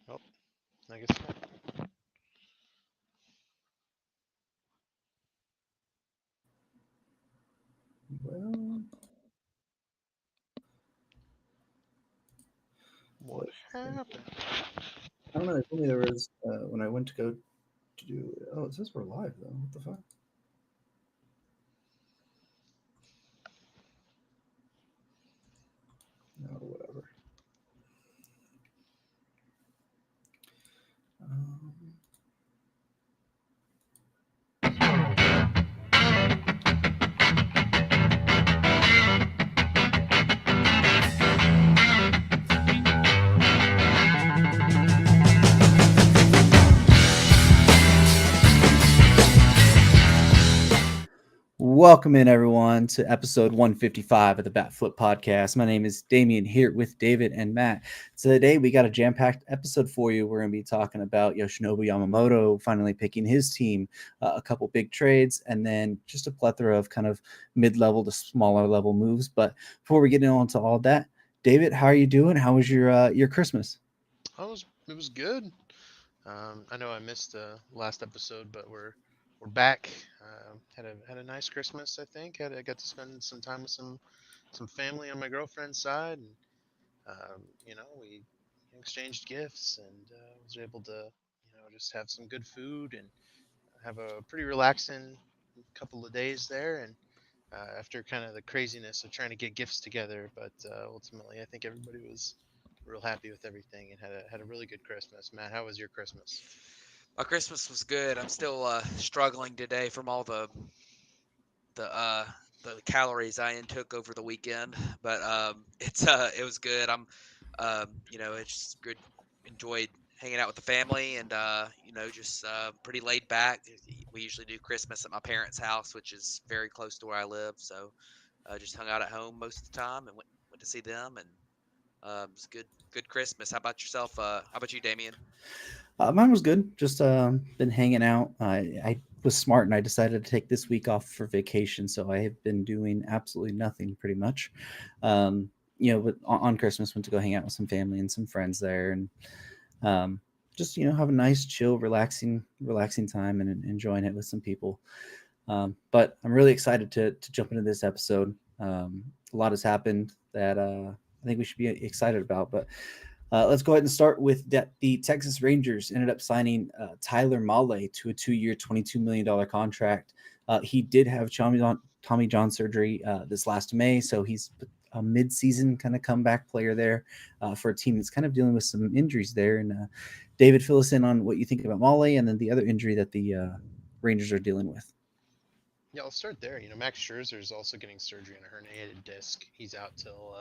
Oh, I guess not. Well, What happened? I don't know. They told me there was when I went to go to do. Oh, it says we're live though. What the fuck? No, whatever. Um, Welcome in everyone to episode 155 of the Bat Flip Podcast. My name is Damien here with David and Matt. Today we got a jam-packed episode for you. We're going to be talking about Yoshinobu Yamamoto finally picking his team, a couple big trades, and then just a plethora of kind of mid-level to smaller level moves. But before we get into all that, David, how are you doing? How was your Christmas? It was good. I know I missed the last episode, but we're back. Had a nice Christmas. I got to spend some time with some family on my girlfriend's side, and we exchanged gifts, and was able to just have some good food and have a pretty relaxing couple of days there. And after kind of the craziness of trying to get gifts together, but ultimately I think everybody was real happy with everything and had a really good Christmas. Matt, how was your Christmas? My Christmas was good. I'm still struggling today from all the uh, the calories I intook over the weekend, but it was good. It's just good. Enjoyed hanging out with the family and just pretty laid back. We usually do Christmas at my parents' house, which is very close to where I live. So just hung out at home most of the time and went to see them, and it's good Christmas. How about yourself? How about you, Damien? Mine was good. Just been hanging out. I was smart and I decided to take this week off for vacation, so I have been doing absolutely nothing pretty much. Um, but on Christmas went to go hang out with some family and some friends there, and um, just have a nice, chill, relaxing time and enjoying it with some people. But I'm really excited to jump into this episode. A lot has happened that I think we should be excited about, but let's go ahead and start with that. The Texas Rangers ended up signing Tyler Mallee to a 2-year, $22 million contract. He did have Tommy John surgery this last May, so he's a mid-season kind of comeback player there for a team that's kind of dealing with some injuries there. And David, fill us in on what you think about Mallee and then the other injury that the Rangers are dealing with. Yeah, I'll start there. Max Scherzer is also getting surgery on a herniated disc. He's out till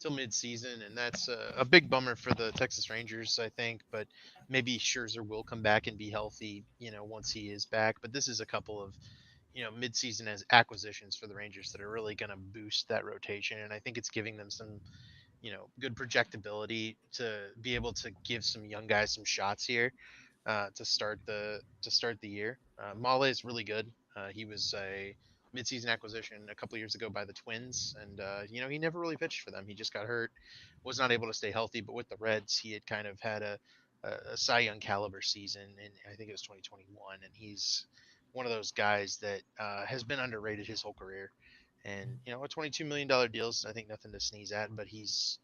mid-season, and that's a big bummer for the Texas Rangers, I think. But maybe Scherzer will come back and be healthy, once he is back. But this is a couple of mid-season as acquisitions for the Rangers that are really going to boost that rotation, and I think it's giving them some good projectability to be able to give some young guys some shots here to start the year. Male is really good. He was a midseason acquisition a couple years ago by the Twins, and he never really pitched for them. He just got hurt, was not able to stay healthy. But with the Reds, he had kind of had a Cy Young caliber season, and I think it was 2021. And he's one of those guys that has been underrated his whole career. And a $22 million deal is I think nothing to sneeze at, but he's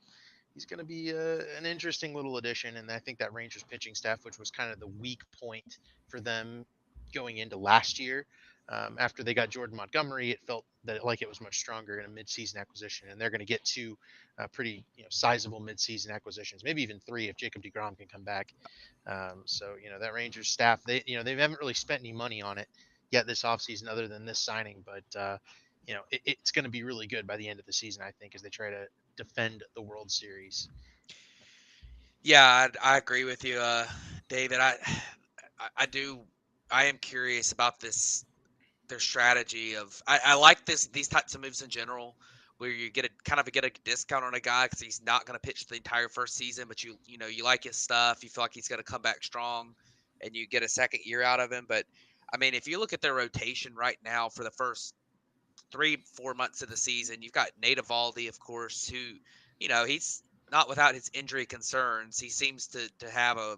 going to be an interesting little addition. And I think that Rangers pitching staff, which was kind of the weak point for them going into last year, after they got Jordan Montgomery, it felt that like it was much stronger in a midseason acquisition, and they're going to get two pretty sizable midseason acquisitions, maybe even three if Jacob Degrom can come back. So that Rangers staff, they haven't really spent any money on it yet this offseason other than this signing, but it's going to be really good by the end of the season, I think, as they try to defend the World Series. Yeah, I agree with you, David. I do. I am curious about this their strategy of. I like these types of moves in general, where you get a discount on a guy because he's not going to pitch the entire first season, but you like his stuff. You feel like he's going to come back strong, and you get a second year out of him. But I mean, if you look at their rotation right now for the first 3-4 months of the season, you've got Nate Eovaldi, of course, who he's not without his injury concerns. He seems to have a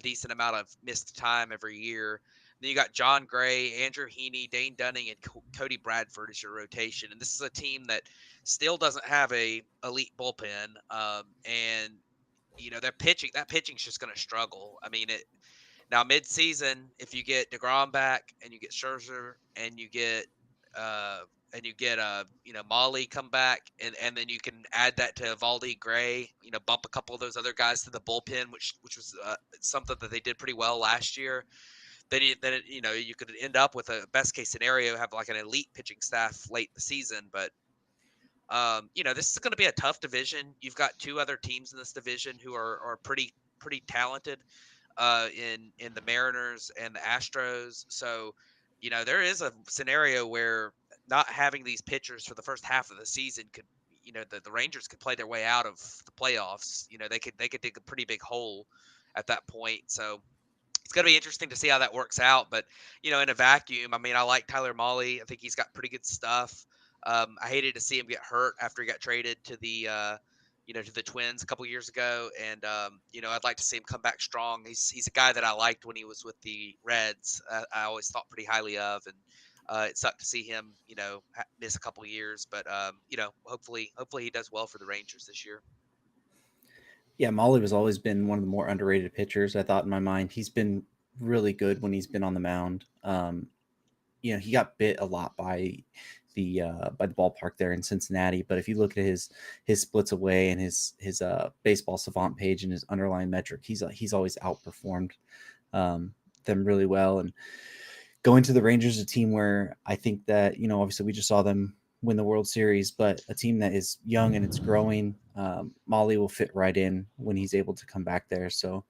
decent amount of missed time every year. Then you got John Gray, Andrew Heaney, Dane Dunning, and Cody Bradford as your rotation. And this is a team that still doesn't have a elite bullpen. And that pitching's just going to struggle. I mean, now mid-season, if you get DeGrom back and you get Scherzer uh and you get Mallee come back, and then you can add that to Valdi Gray, bump a couple of those other guys to the bullpen, which was something that they did pretty well last year. You could end up with a best case scenario, have like an elite pitching staff late in the season. But this is going to be a tough division. You've got two other teams in this division who are pretty talented, in the Mariners and the Astros. So, there is a scenario where not having these pitchers for the first half of the season could, the Rangers could play their way out of the playoffs. They could dig a pretty big hole at that point. So it's going to be interesting to see how that works out. But, in a vacuum, I mean, I like Tyler Mallee. I think he's got pretty good stuff. I hated to see him get hurt after he got traded to the Twins a couple years ago. And, I'd like to see him come back strong. He's a guy that I liked when he was with the Reds. I always thought pretty highly of. And it sucked to see him, miss a couple years. But, hopefully he does well for the Rangers this year. Yeah, Mallee has always been one of the more underrated pitchers, I thought, in my mind. He's been really good when he's been on the mound. He got bit a lot by the ballpark there in Cincinnati, but if you look at his splits away and his baseball savant page and his underlying metric, he's always outperformed them really well. And going to the Rangers, a team where I think that, obviously we just saw them win the World Series, but a team that is young and it's growing. Mallee will fit right in when he's able to come back there. So,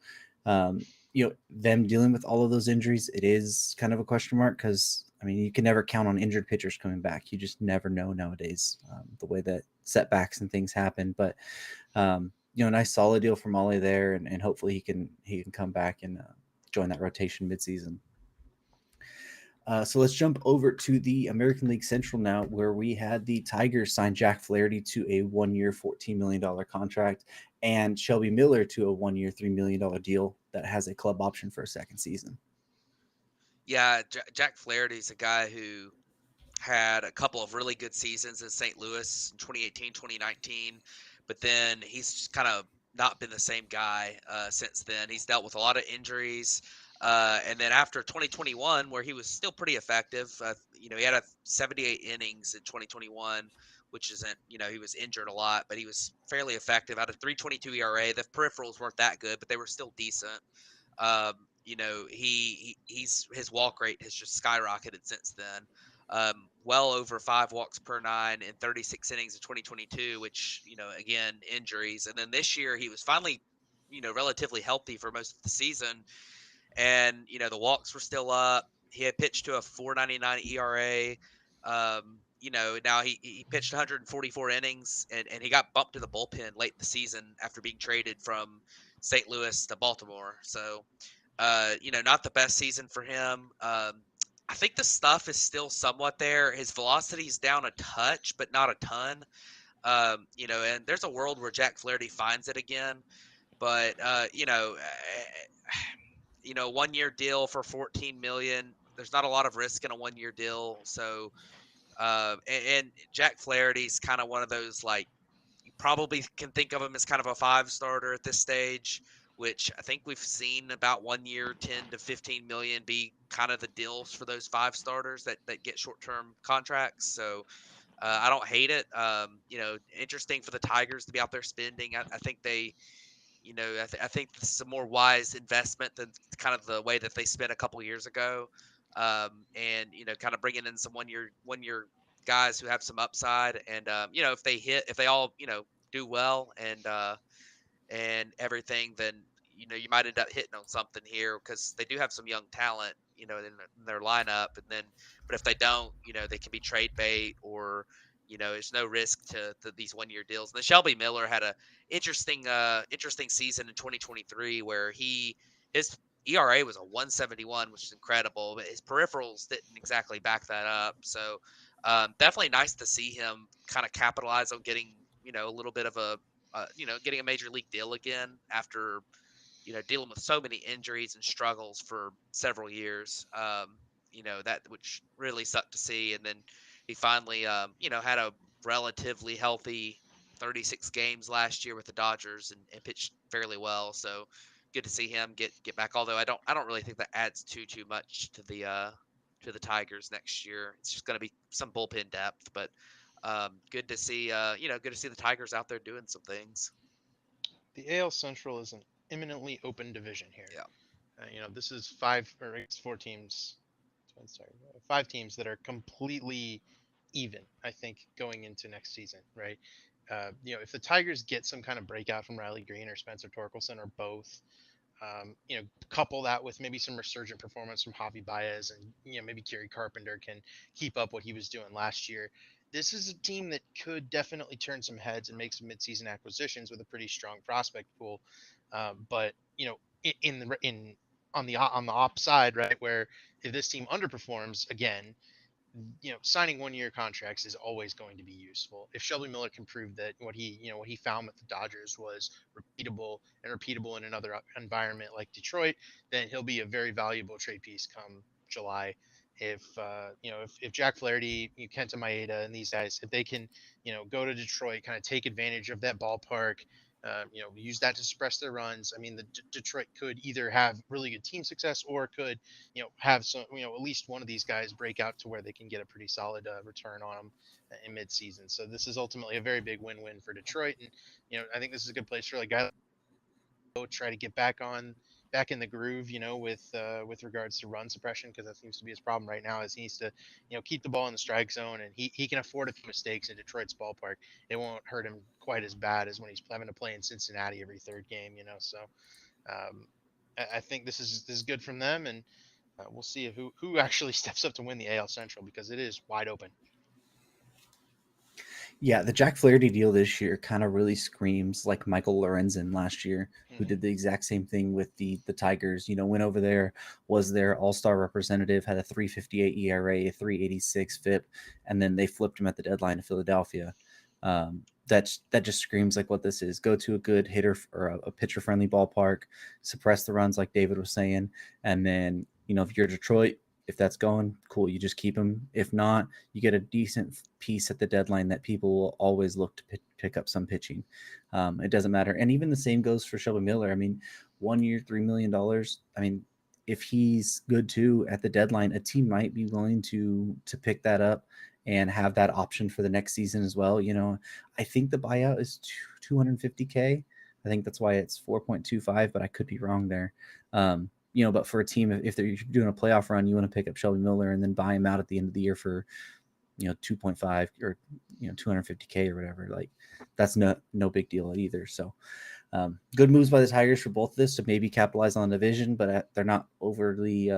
them dealing with all of those injuries, it is kind of a question mark because, I mean, you can never count on injured pitchers coming back. You just never know nowadays, the way that setbacks and things happen. But, a nice solid deal for Mallee there, and hopefully he can come back and join that rotation midseason. So let's jump over to the American League Central now, where we had the Tigers sign Jack Flaherty to a 1-year, $14 million contract and Shelby Miller to a 1-year, $3 million deal that has a club option for a second season. Yeah, Jack Flaherty's a guy who had a couple of really good seasons in St. Louis in 2018, 2019, but then he's just kind of not been the same guy since then. He's dealt with a lot of injuries. And then after 2021, where he was still pretty effective, he had 78 innings in 2021, which isn't, he was injured a lot, but he was fairly effective. Out of 3.22 ERA, the peripherals weren't that good, but they were still decent. His walk rate has just skyrocketed since then. Well over 5 walks per 9 in 36 innings in 2022, which, again, injuries. And then this year he was finally, relatively healthy for most of the season. And, the walks were still up. He had pitched to a 4.99 ERA. Now he pitched 144 innings and he got bumped to the bullpen late in the season after being traded from St. Louis to Baltimore. So, not the best season for him. I think the stuff is still somewhat there. His velocity is down a touch, but not a ton. And there's a world where Jack Flaherty finds it again. But, 1-year deal for $14 million. There's not a lot of risk in a 1-year deal. So, and Jack Flaherty's kind of one of those, like, you probably can think of him as kind of a 5-starter at this stage, which I think we've seen about 1 year, 10 to 15 million be kind of the deals for those 5-starters that get short-term contracts. So I don't hate it. Interesting for the Tigers to be out there spending. I think they, I think this is a more wise investment than kind of the way that they spent a couple years ago. And, kind of bringing in some one-year guys who have some upside. And, if they all, do well and everything, then, you might end up hitting on something here because they do have some young talent, in their lineup. And then, but if they don't, they can be trade bait or, there's no risk to these 1-year deals. And then Shelby Miller had a interesting season in 2023 where his ERA was a 1.71, which is incredible, but his peripherals didn't exactly back that up. So definitely nice to see him kind of capitalize on getting, a little bit of a getting a major league deal again after dealing with so many injuries and struggles for several years. That which really sucked to see. And then he finally, had a relatively healthy 36 games last year with the Dodgers and pitched fairly well. So good to see him get back. Although I don't really think that adds too much to the Tigers next year. It's just going to be some bullpen depth, but good to see. Good to see the Tigers out there doing some things. The AL Central is an imminently open division here. Yeah. This is five or it's four teams. Sorry, five teams that are completely even. I think going into next season, right? If the Tigers get some kind of breakout from Riley Green or Spencer Torkelson or both, couple that with maybe some resurgent performance from Javi Baez and maybe Kerry Carpenter can keep up what he was doing last year. This is a team that could definitely turn some heads and make some midseason acquisitions with a pretty strong prospect pool. But in the in on the op side, right, where if this team underperforms again, signing 1 year contracts is always going to be useful. If Shelby Miller can prove that what he found with the Dodgers was repeatable in another environment like Detroit, then he'll be a very valuable trade piece come July. If Jack Flaherty, Kenta Maeda, and these guys, if they can, go to Detroit, kind of take advantage of that ballpark, use that to suppress their runs. I mean, Detroit could either have really good team success or could have some, at least one of these guys break out to where they can get a pretty solid return on them in midseason. So this is ultimately a very big win-win for Detroit, and I think this is a good place for like guys to try to get back in the groove, with regards to run suppression, because that seems to be his problem right now. Is he needs to, keep the ball in the strike zone, and he can afford a few mistakes in Detroit's ballpark. It won't hurt him quite as bad as when he's having to play in Cincinnati every third game, So um, I think this is good from them, and we'll see who actually steps up to win the AL Central because it is wide open. Yeah, the Jack Flaherty deal this year kind of really screams like Michael Lorenzen last year, who Mm-hmm. did the exact same thing with the Tigers. Went over there, was their All-Star representative, had a 3.58 ERA, a 3.86 FIP, and then they flipped him at the deadline to Philadelphia. That just screams like what this is. Go to a good hitter or a pitcher-friendly ballpark, suppress the runs like David was saying, and then if you're Detroit, if that's going, cool, you just keep him. If not, you get a decent piece at the deadline that people will always look to pick up some pitching. It doesn't matter. And even the same goes for Shelby Miller. I mean, 1 year, $3 million. I mean, if he's good too at the deadline, a team might be willing to pick that up and have that option for the next season as well. I think the buyout is 250K. I think that's why it's 4.25, but I could be wrong there. But for a team, if they're doing a playoff run, you want to pick up Shelby Miller and then buy him out at the end of the year for, 2.5 or, 250K or whatever. Like that's no big deal either. So good moves by the Tigers for both of this to maybe capitalize on the division, but they're not overly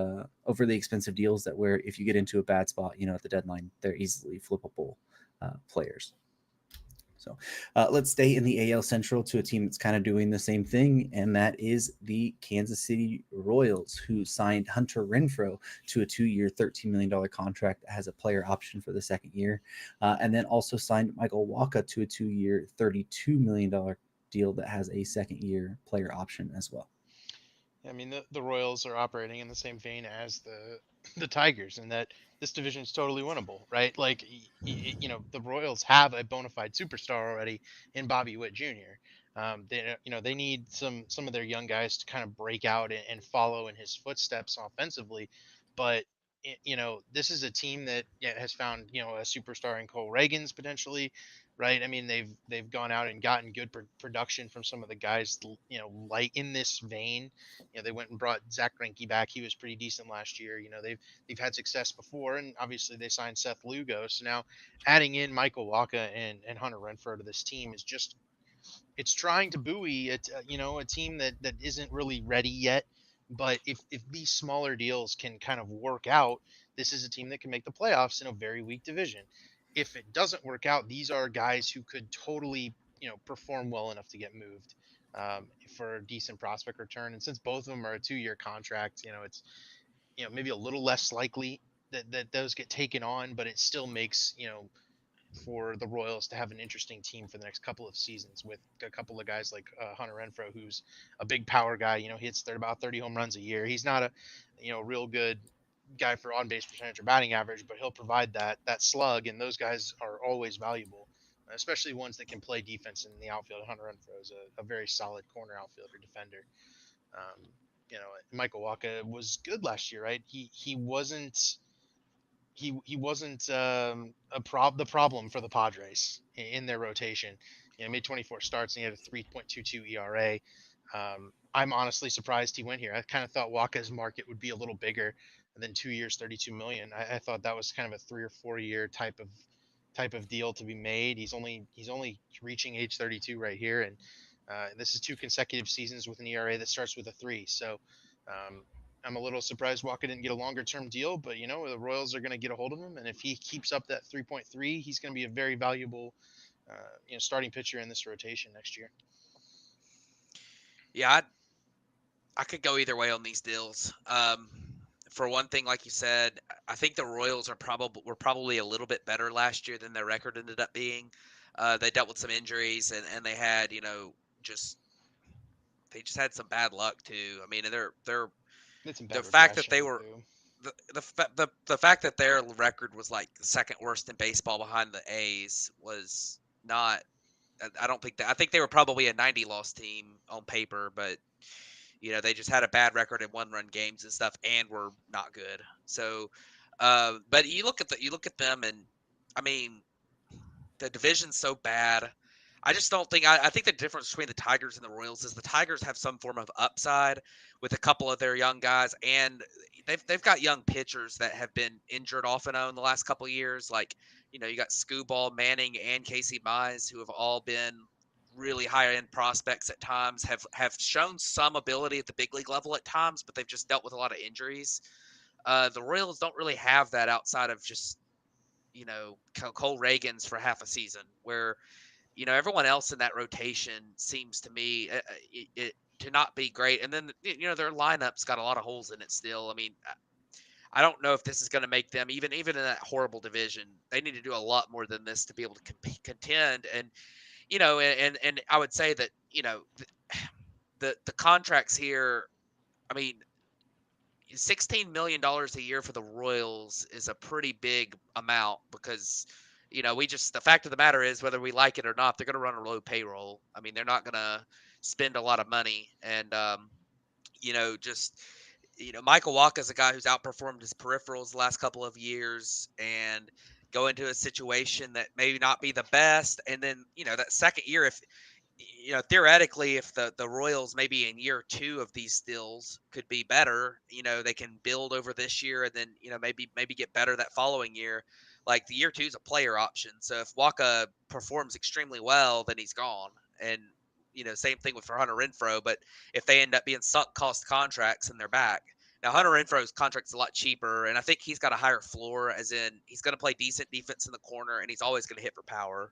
expensive deals that where if you get into a bad spot, at the deadline, they're easily flippable players. So let's stay in the AL Central to a team that's kind of doing the same thing, and that is the Kansas City Royals, who signed Hunter Renfro to a 2-year, $13 million contract that has a player option for the second year, and then also signed Michael Wacha to a 2-year, $32 million deal that has a second-year player option as well. I mean, the Royals are operating in the same vein as the Tigers, in that this division is totally winnable, right? Like, the Royals have a bona fide superstar already in Bobby Witt Jr. They need some of their young guys to kind of break out and follow in his footsteps offensively, but this is a team that has found a superstar in Cole Reagans potentially, right? I mean, they've gone out and gotten good production from some of the guys, like in this vein. They went and brought Zach Greinke back. He was pretty decent last year. They've had success before, and obviously they signed Seth Lugo. So now adding in Michael Wacha and Hunter Renfro to this team is just, it's trying to buoy a team that isn't really ready yet. But if these smaller deals can kind of work out, this is a team that can make the playoffs in a very weak division. If it doesn't work out, these are guys who could totally perform well enough to get moved, for a decent prospect return. And since both of them are a 2-year contract, it's maybe a little less likely that those get taken on, but it still makes for the Royals to have an interesting team for the next couple of seasons with a couple of guys like Hunter Renfro, who's a big power guy. You know, he hits about 30 home runs a year. He's not a, real good guy for on base percentage or batting average, but he'll provide that slug, and those guys are always valuable, especially ones that can play defense in the outfield. Hunter Renfro is a very solid corner outfielder defender. Um, Michael Wacha was good last year, right? He wasn't the problem for the Padres in their rotation. Made 24 starts and he had a 3.22 ERA. I'm honestly surprised he went here. I kind of thought Waka's market would be a little bigger than 2 years, 32 million. I thought that was kind of a 3 or 4 year type of deal to be made. He's only reaching age 32 right here, and this is 2 consecutive seasons with an ERA that starts with a 3. So um, I'm a little surprised Walker didn't get a longer term deal, but the Royals are going to get a hold of him, and if he keeps up that 3.3, he's going to be a very valuable, starting pitcher in this rotation next year. Yeah, I could go either way on these deals. For one thing, like you said, I think the Royals were probably a little bit better last year than their record ended up being. They dealt with some injuries, and they had just they just had some bad luck too. I mean, Did some the bad fact that regression they were too. the fact that their record was like the second worst in baseball behind the A's was not. I don't think that. I think they were probably a 90 loss team on paper, but they just had a bad record in one-run games and stuff, and were not good. So, but you look at them, and I mean, the division's so bad. I just don't think. I think the difference between the Tigers and the Royals is the Tigers have some form of upside with a couple of their young guys, and they've got young pitchers that have been injured off and on the last couple of years. Like you got Scooball, Manning, and Casey Mize, who have all been really high end prospects at times. Have shown some ability at the big league level at times, but they've just dealt with a lot of injuries. The Royals don't really have that outside of just Cole Reagans for half a season, where everyone else in that rotation seems to me to not be great. And then their lineup's got a lot of holes in it still. I mean, I don't know if this is going to make them even in that horrible division. They need to do a lot more than this to be able to contend. And and I would say that the contracts here. I mean, $16 million a year for the Royals is a pretty big amount because, the fact of the matter is, whether we like it or not, they're going to run a low payroll. I mean, they're not going to spend a lot of money. And, just, Michael Wacha is a guy who's outperformed his peripherals the last couple of years and go into a situation that may not be the best. And then, that second year, if, theoretically, if the Royals maybe in year 2 of these stills could be better, they can build over this year and then, maybe get better that following year. Like the year 2 is a player option. So if Wacha performs extremely well, then he's gone. And, same thing with for Hunter Renfro. But if they end up being sunk cost contracts and they're back. Now, Hunter Renfro's contract's a lot cheaper, and I think he's got a higher floor, as in he's going to play decent defense in the corner, and he's always going to hit for power.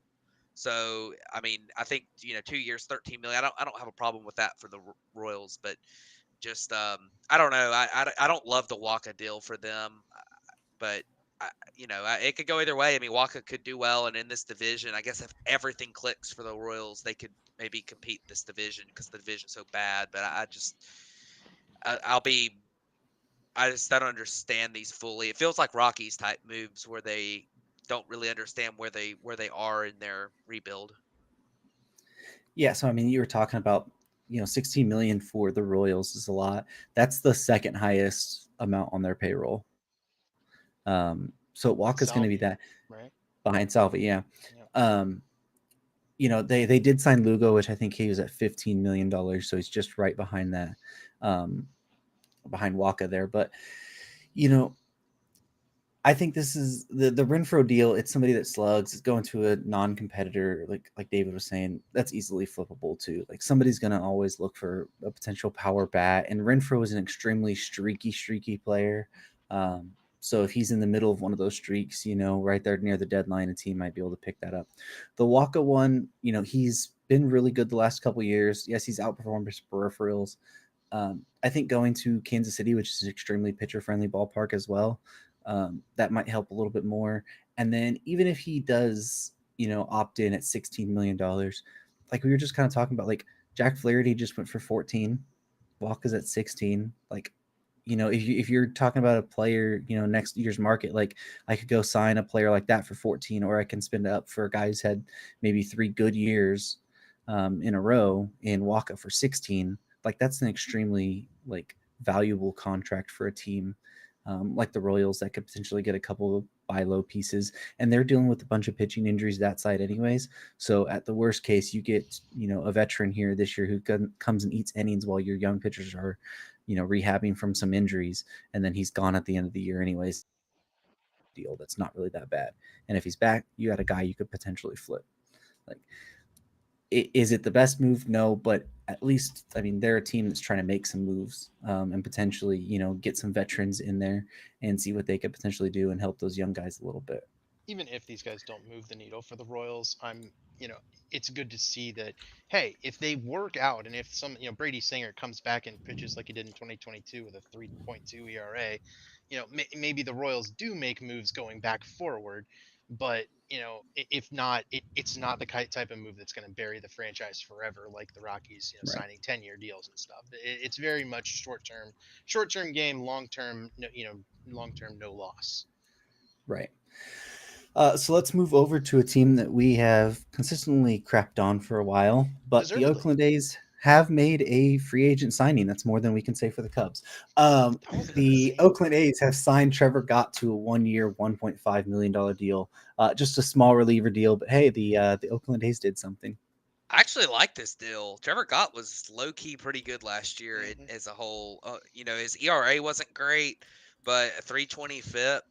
So, I mean, I think 2 years, 13 million. I don't have a problem with that for the Royals, but just I don't know. I don't love the Wacha deal for them, but it could go either way. I mean, Wacha could do well, and in this division, I guess if everything clicks for the Royals, they could maybe compete this division because the division's so bad. But I'll be. I just don't understand these fully. It feels like Rockies type moves where they don't really understand where they are in their rebuild. Yeah, so I mean, you were talking about 16 million for the Royals is a lot. That's the second highest amount on their payroll. So Walker's going to be that right behind Salvi, yeah. Yeah. They did sign Lugo, which I think he was at $15 million, so he's just right behind that, behind Wacha there. But I think this is the Renfro deal. It's somebody that slugs. It's going to a non-competitor, like David was saying. That's easily flippable too. Like somebody's gonna always look for a potential power bat, and Renfro is an extremely streaky player. So if he's in the middle of one of those streaks, right there near the deadline, a team might be able to pick that up. The Wacha one, he's been really good the last couple of years. Yes, he's outperformed his peripherals. I think going to Kansas City, which is an extremely pitcher-friendly ballpark as well, that might help a little bit more. And then even if he does, opt in at $16 million, like we were just kind of talking about, like Jack Flaherty just went for 14, Walker's at 16. Like, if you're talking about a player, next year's market, like I could go sign a player like that for 14, or I can spend it up for a guy who's had maybe 3 good years in a row in Waka for 16. Like that's an extremely like valuable contract for a team like the Royals that could potentially get a couple of buy low pieces, and they're dealing with a bunch of pitching injuries that side anyways. So at the worst case, you get a veteran here this year who comes and eats innings while your young pitchers are rehabbing from some injuries, and then he's gone at the end of the year anyways. Deal that's not really that bad, and if he's back, you got a guy you could potentially flip. Like, is it the best move? No, but at least I mean they're a team that's trying to make some moves and potentially get some veterans in there and see what they could potentially do and help those young guys a little bit. Even if these guys don't move the needle for the Royals, it's good to see that, hey, if they work out and if Brady Singer comes back and pitches like he did in 2022 with a 3.2 ERA, maybe the Royals do make moves going back forward, but if not, it's not the type of move that's going to bury the franchise forever, like the Rockies, Right. signing 10-year deals and stuff. It's very much short term game, long term, long term no loss. Right. So let's move over to a team that we have consistently crapped on for a while, but the Deservedly. Oakland A's have made a free agent signing. That's more than we can say for the Cubs. That was The insane. Oakland A's have signed Trevor Gott to a 1-year, $1.5 million deal. Just a small reliever deal, but hey, the Oakland A's did something. I actually like this deal. Trevor Gott was low key pretty good last year Hmm. as a whole. His ERA wasn't great, but a 3.20 FIP.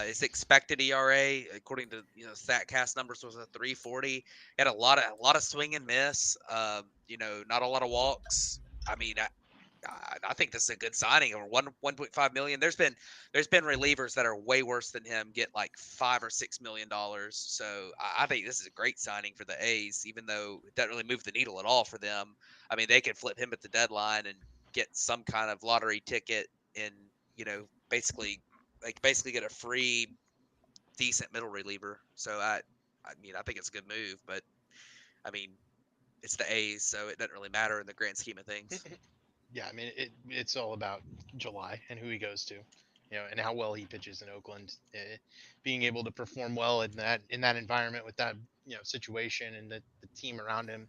His expected ERA, according to Statcast numbers, was a 3.40. He had a lot of swing and miss. Not a lot of walks. I mean, I think this is a good signing. Or 1.5 million. There's been relievers that are way worse than him get like $5 or $6 million. So I think this is a great signing for the A's, even though it doesn't really move the needle at all for them. I mean, they could flip him at the deadline and get some kind of lottery ticket, and basically get a free decent middle reliever. So I think it's a good move, but I mean it's the A's, so it doesn't really matter in the grand scheme of things. Yeah, I mean it's all about July and who he goes to, and how well he pitches in Oakland. Being able to perform well in that environment with that situation and the team around him.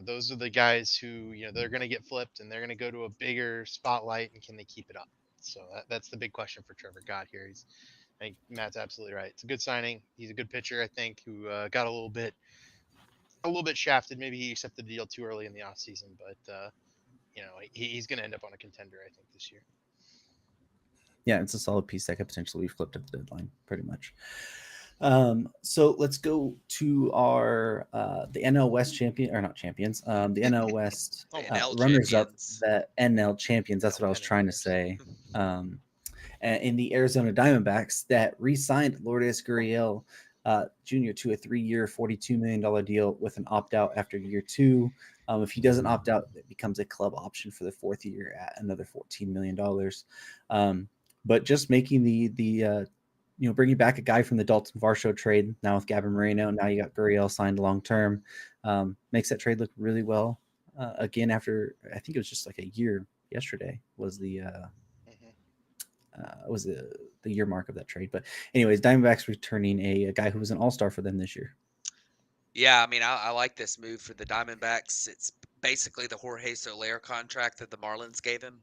Those are the guys who they're going to get flipped and they're going to go to a bigger spotlight, and can they keep it up? So that's the big question for Trevor Gott here. I think Matt's absolutely right. It's a good signing. He's a good pitcher, I think, who got a little bit shafted. Maybe he accepted the deal too early in the offseason, but he's going to end up on a contender, I think, this year. Yeah, it's a solid piece that could potentially be flipped at the deadline, pretty much. So let's go to our the NL West champion, or not champions, the NL West The Almost. NL runners up, champions. the NL champions. That's NL what I was pennant trying to winners. say. In the Arizona Diamondbacks that re-signed Lourdes Gurriel Jr. to a 3-year, $42 million deal with an opt-out after year 2. If he doesn't opt out, it becomes a club option for the 4th year at another $14 million. But just making the bringing back a guy from the Dalton Varsho trade now with Gavin Moreno. Now you got Gurriel signed long term. Makes that trade look really well. Again, after I think it was just like a year yesterday was the year mark of that trade. But anyways, Diamondbacks returning a guy who was an all-star for them this year. Yeah, I mean, I like this move for the Diamondbacks. It's basically the Jorge Soler contract that the Marlins gave him.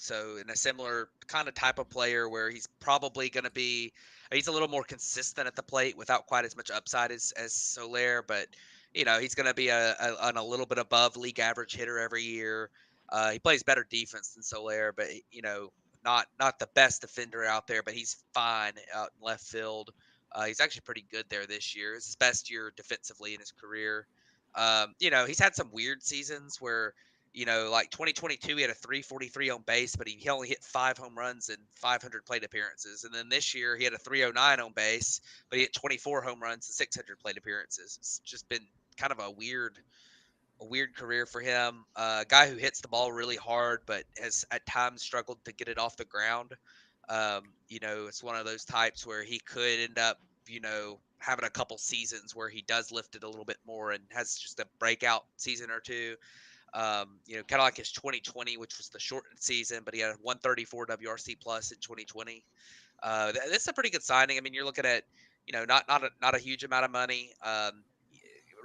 So in a similar kind of type of player where he's probably going to be, he's a little more consistent at the plate without quite as much upside as Soler, but he's going to be on a little bit above league average hitter every year. He plays better defense than Soler, but not the best defender out there, but he's fine out in left field. He's actually pretty good there this year. It's his best year defensively in his career. He's had some weird seasons where, like 2022, he had a 343 on base, but he only hit 5 home runs and 500 plate appearances. And then this year, he had a 309 on base, but he hit 24 home runs and 600 plate appearances. It's just been kind of a weird career for him. A guy who hits the ball really hard, but has at times struggled to get it off the ground. It's one of those types where he could end up, having a couple seasons where he does lift it a little bit more and has just a breakout season or two. Kind of like his 2020, which was the shortened season, but he had a 134 WRC plus in 2020. That's a pretty good signing. I mean, you're looking at, not a huge amount of money.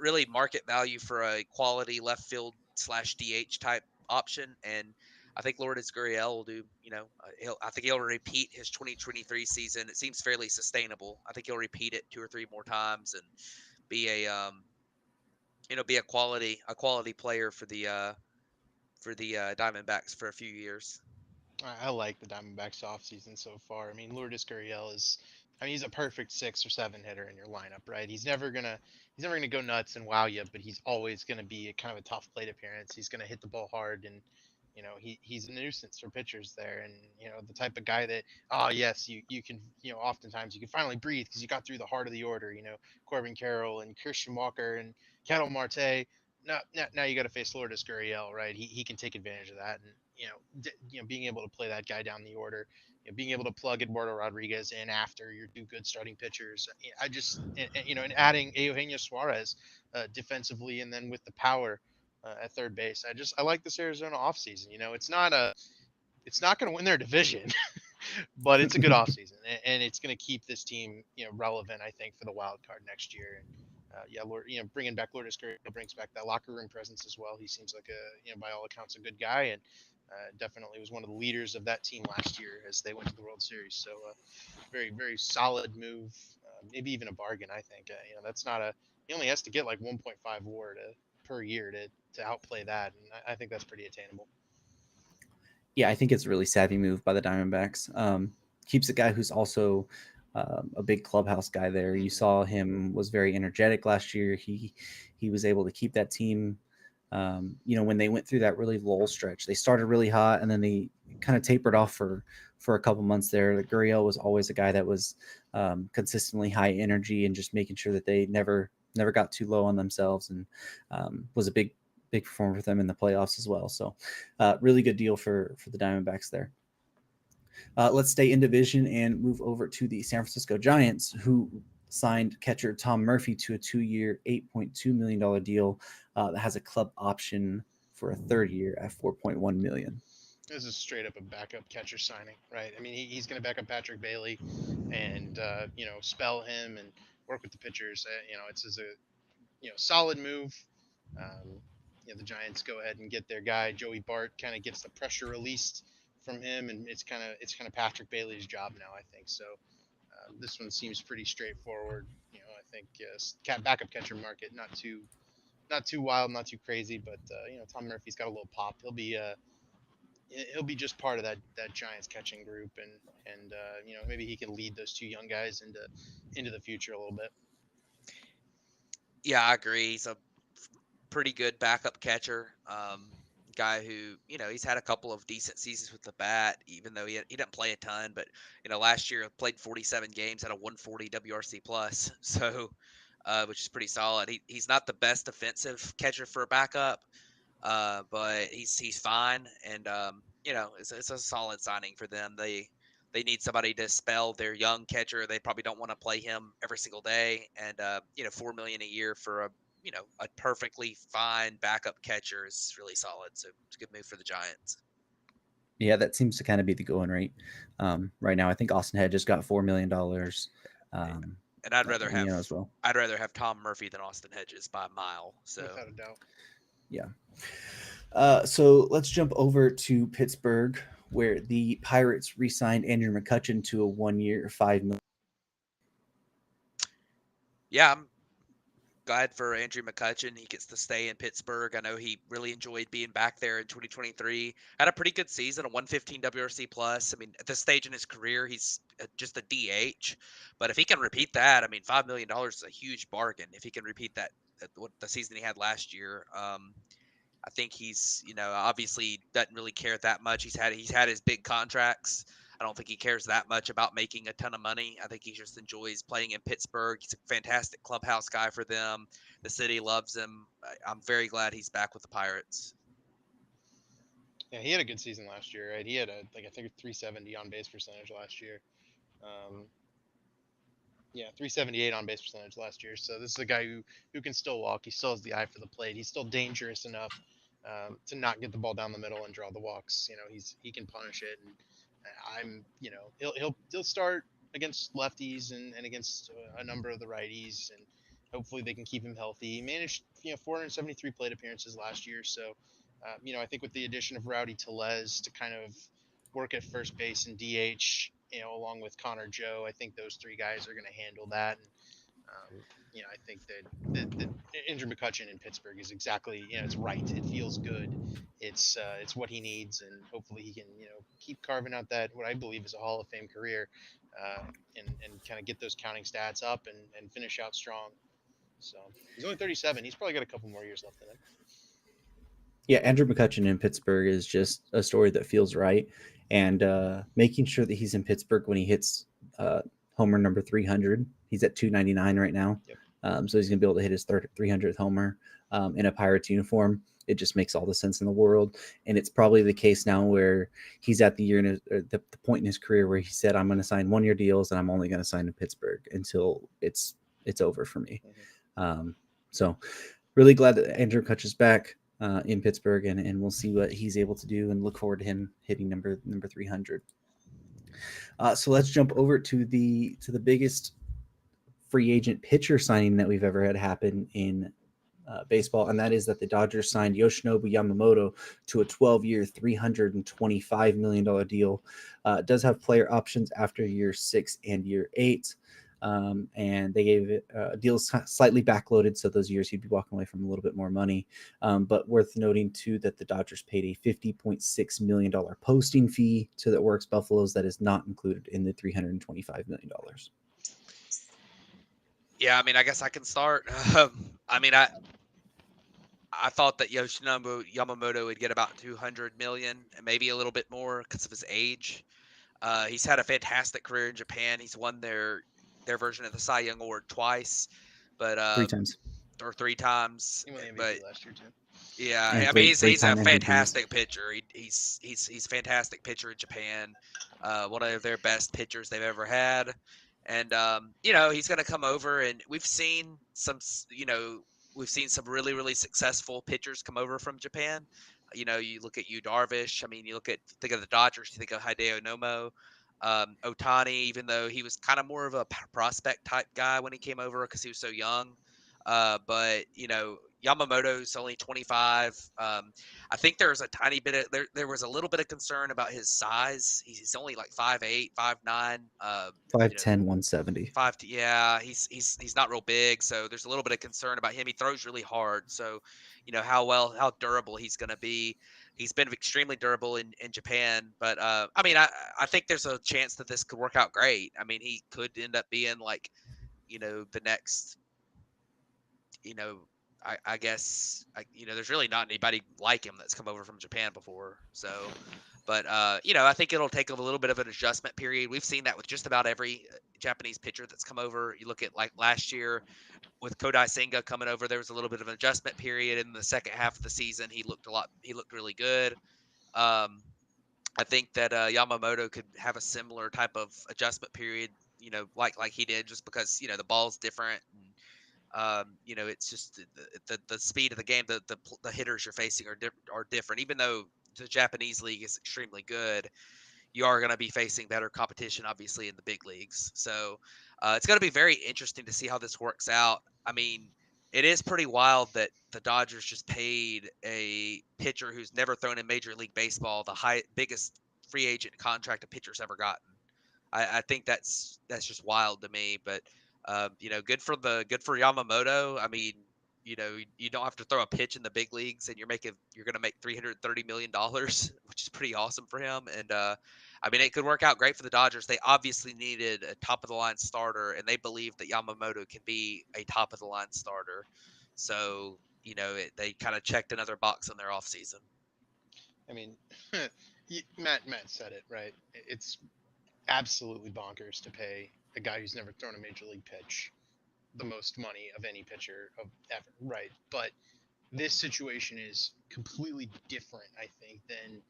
Really market value for a quality left field slash DH type option. And I think Lourdes Gurriel will do, I think he'll repeat his 2023 season. It seems fairly sustainable. I think he'll repeat it 2 or 3 more times and be a quality player for the Diamondbacks for a few years. I like the Diamondbacks offseason so far. I mean, Lourdes Gurriel is, I mean, he's a perfect 6 or 7 hitter in your lineup, right? He's never gonna go nuts and wow you, but he's always gonna be a kind of a tough plate appearance. He's gonna hit the ball hard, and he's a nuisance for pitchers there, and the type of guy that, oh yes, you can, oftentimes you can finally breathe because you got through the heart of the order. Corbin Carroll and Christian Walker and Kettle Marte. Now you got to face Lourdes Gurriel, right? He can take advantage of that, and being able to play that guy down the order, being able to plug Eduardo Rodriguez in after your 2 good starting pitchers. I just, and adding Eugenio Suarez defensively, and then with the power at third base. I like this Arizona offseason. It's not going to win their division, but it's a good offseason, and it's going to keep this team, relevant. I think for the wild card next year. And yeah, bringing back Lourdes Gurriel brings back that locker room presence as well. He seems like by all accounts, a good guy, and definitely was one of the leaders of that team last year as they went to the World Series. So, very, very solid move. Maybe even a bargain. I think. That's not a. He only has to get like 1.5 WAR per year to outplay that, and I think that's pretty attainable. Yeah, I think it's a really savvy move by the Diamondbacks. Keeps a guy who's also a big clubhouse guy there. You Mhm. saw him was very energetic last year. He was able to keep that team. When they went through that really lull stretch, they started really hot and then they kind of tapered off for a couple months there. Gurriel was always a guy that was consistently high energy and just making sure that they never got too low on themselves, and was a big performer for them in the playoffs as well. So really good deal for the Diamondbacks there. Let's stay in division and move over to the San Francisco Giants, who signed catcher Tom Murphy to a 2-year, $8.2 million deal that has a club option for a third year at $4.1 million. This is straight up a backup catcher signing, right? I mean, he's going to back up Patrick Bailey, and spell him and work with the pitchers. It's as a solid move. Um, the Giants go ahead and get their guy Joey Bart, kind of gets the pressure released from him, and it's kind of Patrick Bailey's job now, I think. So this one seems pretty straightforward. I think backup catcher market not too wild, not too crazy, but Tom Murphy's got a little pop. He'll be just part of that Giants catching group, and maybe he can lead those 2 young guys into the future a little bit. Yeah, I agree. He's a pretty good backup catcher. Guy who, he's had a couple of decent seasons with the bat, even though he didn't play a ton. But last year played 47 games, had a 140 WRC plus, so which is pretty solid. He's not the best defensive catcher for a backup, but he's fine, and it's a solid signing for them. They need somebody to spell their young catcher. They probably don't want to play him every single day, and $4 million a year for a perfectly fine backup catcher is really solid. So it's a good move for the Giants. Yeah, that seems to kind of be the going rate right now. I think Austin Hedges just got $4 million. And I'd rather have as well. I'd rather have Tom Murphy than Austin Hedges by a mile. So Without a doubt. Yeah. So let's jump over to Pittsburgh, where the Pirates re-signed Andrew McCutchen to a 1-year, $5 million. yeah, I'm glad for Andrew McCutchen. He gets to stay in Pittsburgh. I know he really enjoyed being back there in 2023. Had a pretty good season, a 115 WRC plus. I mean, at this stage in his career, he's just a DH. But if he can repeat that, I mean, $5 million is a huge bargain. If he can repeat that, what the season he had last year, I think he's, obviously doesn't really care that much. He's had his big contracts. I don't think he cares that much about making a ton of money. I think he just enjoys playing in Pittsburgh. He's a fantastic clubhouse guy for them. The city loves him. I'm very glad he's back with the Pirates. Yeah, he had a good season last year, right? He had I think a 370 on base percentage last year. Um, yeah, 378 on base percentage last year. So this is a guy who can still walk. He still has the eye for the plate. He's still dangerous enough to not get the ball down the middle and draw the walks. He can punish it, and he'll start against lefties and against a number of the righties, and hopefully they can keep him healthy. He managed 473 plate appearances last year, so I think with the addition of Rowdy Tellez to kind of work at first base and DH, along with Connor Joe, I think those three guys are going to handle that. And I think that Andrew McCutchen in Pittsburgh is exactly, it's right. It feels good. It's what he needs, and hopefully he can, keep carving out that what I believe is a Hall of Fame career, and kind of get those counting stats up and finish out strong. So he's only 37. He's probably got a couple more years left in him. Yeah, Andrew McCutchen in Pittsburgh is just a story that feels right, and making sure that he's in Pittsburgh when he hits homer number 300. He's at 299 right now. Yep. So he's going to be able to hit his 300th homer in a Pirates uniform. It just makes all the sense in the world. And it's probably the case now where he's at the point in his career where he said, I'm going to sign 1-year deals and I'm only going to sign in Pittsburgh until it's over for me. Mm-hmm. So really glad that Andrew Kutch back in Pittsburgh, and we'll see what he's able to do, and look forward to him hitting number 300. So let's jump over to the biggest free agent pitcher signing that we've ever had happen in baseball, and that is that the Dodgers signed Yoshinobu Yamamoto to a 12-year, $325 million deal. It does have player options after year 6 and year 8. And they gave it deals slightly backloaded, so those years he'd be walking away from a little bit more money. But worth noting, too, that the Dodgers paid a $50.6 million posting fee to the Works Buffaloes that is not included in the $325 million. Yeah, I mean, I guess I can start. I mean, I thought that Yoshinobu Yamamoto would get about 200 million, maybe a little bit more because of his age. He's had a fantastic career in Japan. He's won their version of the Cy Young Award twice, but 3 times or 3 times. He won the MVP But last year too. yeah, And I mean he's a three-time fantastic MVPs. pitcher. He's a fantastic pitcher in Japan. One of their best pitchers they've ever had. And he's going to come over, and we've seen some really, really successful pitchers come over from Japan. You look at Yu Darvish. I mean, think of the Dodgers. You think of Hideo Nomo, Otani. Even though he was kind of more of a prospect type guy when he came over because he was so young. But Yamamoto's only 25. I think there's a tiny bit of there was a little bit of concern about his size. He's only like 5'8", 5'9". 5'10", 170. Yeah, he's not real big, so there's a little bit of concern about him. He throws really hard, so how durable he's going to be. He's been extremely durable in Japan, but I mean, I think there's a chance that this could work out great. I mean, he could end up being like the next I guess there's really not anybody like him that's come over from Japan before. So, but I think it'll take a little bit of an adjustment period. We've seen that with just about every Japanese pitcher that's come over. You look at like last year with Kodai Senga coming over, there was a little bit of an adjustment period. In the second half of the season, he looked really good. I think that Yamamoto could have a similar type of adjustment period, like he did, just because the ball's different. And, it's just the speed of the game. The hitters you're facing are different. Even though the Japanese league is extremely good, you are going to be facing better competition, obviously, in the big leagues. So it's going to be very interesting to see how this works out. I mean, it is pretty wild that the Dodgers just paid a pitcher who's never thrown in Major League Baseball the biggest free agent contract a pitcher's ever gotten. I think that's just wild to me. But good for Yamamoto. I mean, you don't have to throw a pitch in the big leagues, and you're going to make $330 million, which is pretty awesome for him. And I mean, it could work out great for the Dodgers. They obviously needed a top of the line starter, and they believe that Yamamoto can be a top of the line starter. So they kind of checked another box on their offseason. I mean, Matt said it right. It's absolutely bonkers to pay a guy who's never thrown a major league pitch the most money of any pitcher of ever, right? But this situation is completely different, I think, than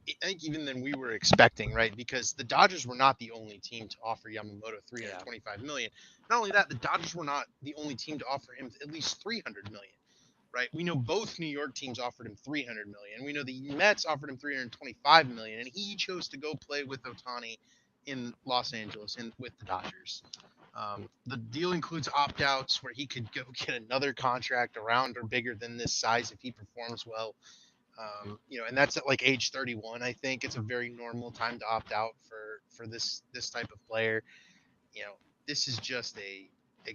I think even than we were expecting, right? Because the Dodgers were not the only team to offer Yamamoto $325 million. Not only that, the Dodgers were not the only team to offer him at least $300 million, right? We know both New York teams offered him $300 million. We know the Mets offered him $325 million, and he chose to go play with Ohtani in Los Angeles and with the Dodgers. The deal includes opt-outs where he could go get another contract around or bigger than this size if he performs well. And that's at like age 31. I think it's a very normal time to opt out for this type of player. This is just a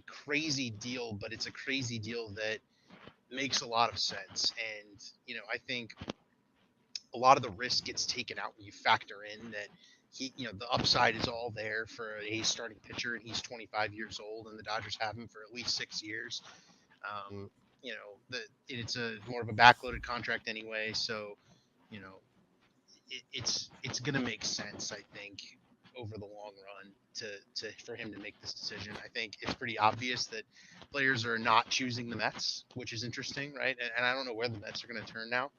crazy deal, but it's a crazy deal that makes a lot of sense. And I think a lot of the risk gets taken out when you factor in that the upside is all there for a starting pitcher, and he's 25 years old, and the Dodgers have him for at least 6 years. It's a more of a backloaded contract anyway, so it's going to make sense, I think, over the long run for him to make this decision. I think it's pretty obvious that players are not choosing the Mets, which is interesting, right? And I don't know where the Mets are going to turn now.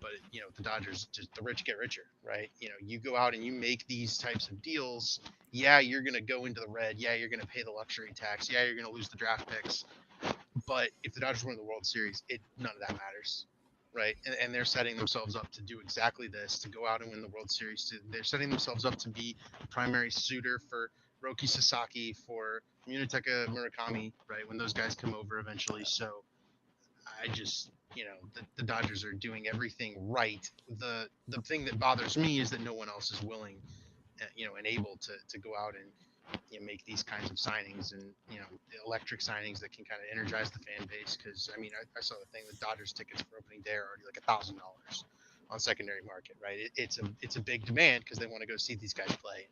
But the Dodgers, just the rich get richer, right? You go out and you make these types of deals. Yeah, you're going to go into the red. Yeah, you're going to pay the luxury tax. Yeah, you're going to lose the draft picks. But if the Dodgers win the World Series, none of that matters, right? And they're setting themselves up to do exactly this, to go out and win the World Series. They're setting themselves up to be a primary suitor for Roki Sasaki, for Munetaka Murakami, right, when those guys come over eventually. So I just, the Dodgers are doing everything right. The thing that bothers me is that no one else is willing, and able to go out and make these kinds of signings, and electric signings that can kind of energize the fan base. Because I saw the thing, the Dodgers tickets for opening day are already like $1,000 on secondary market, right? It's a big demand because they want to go see these guys play.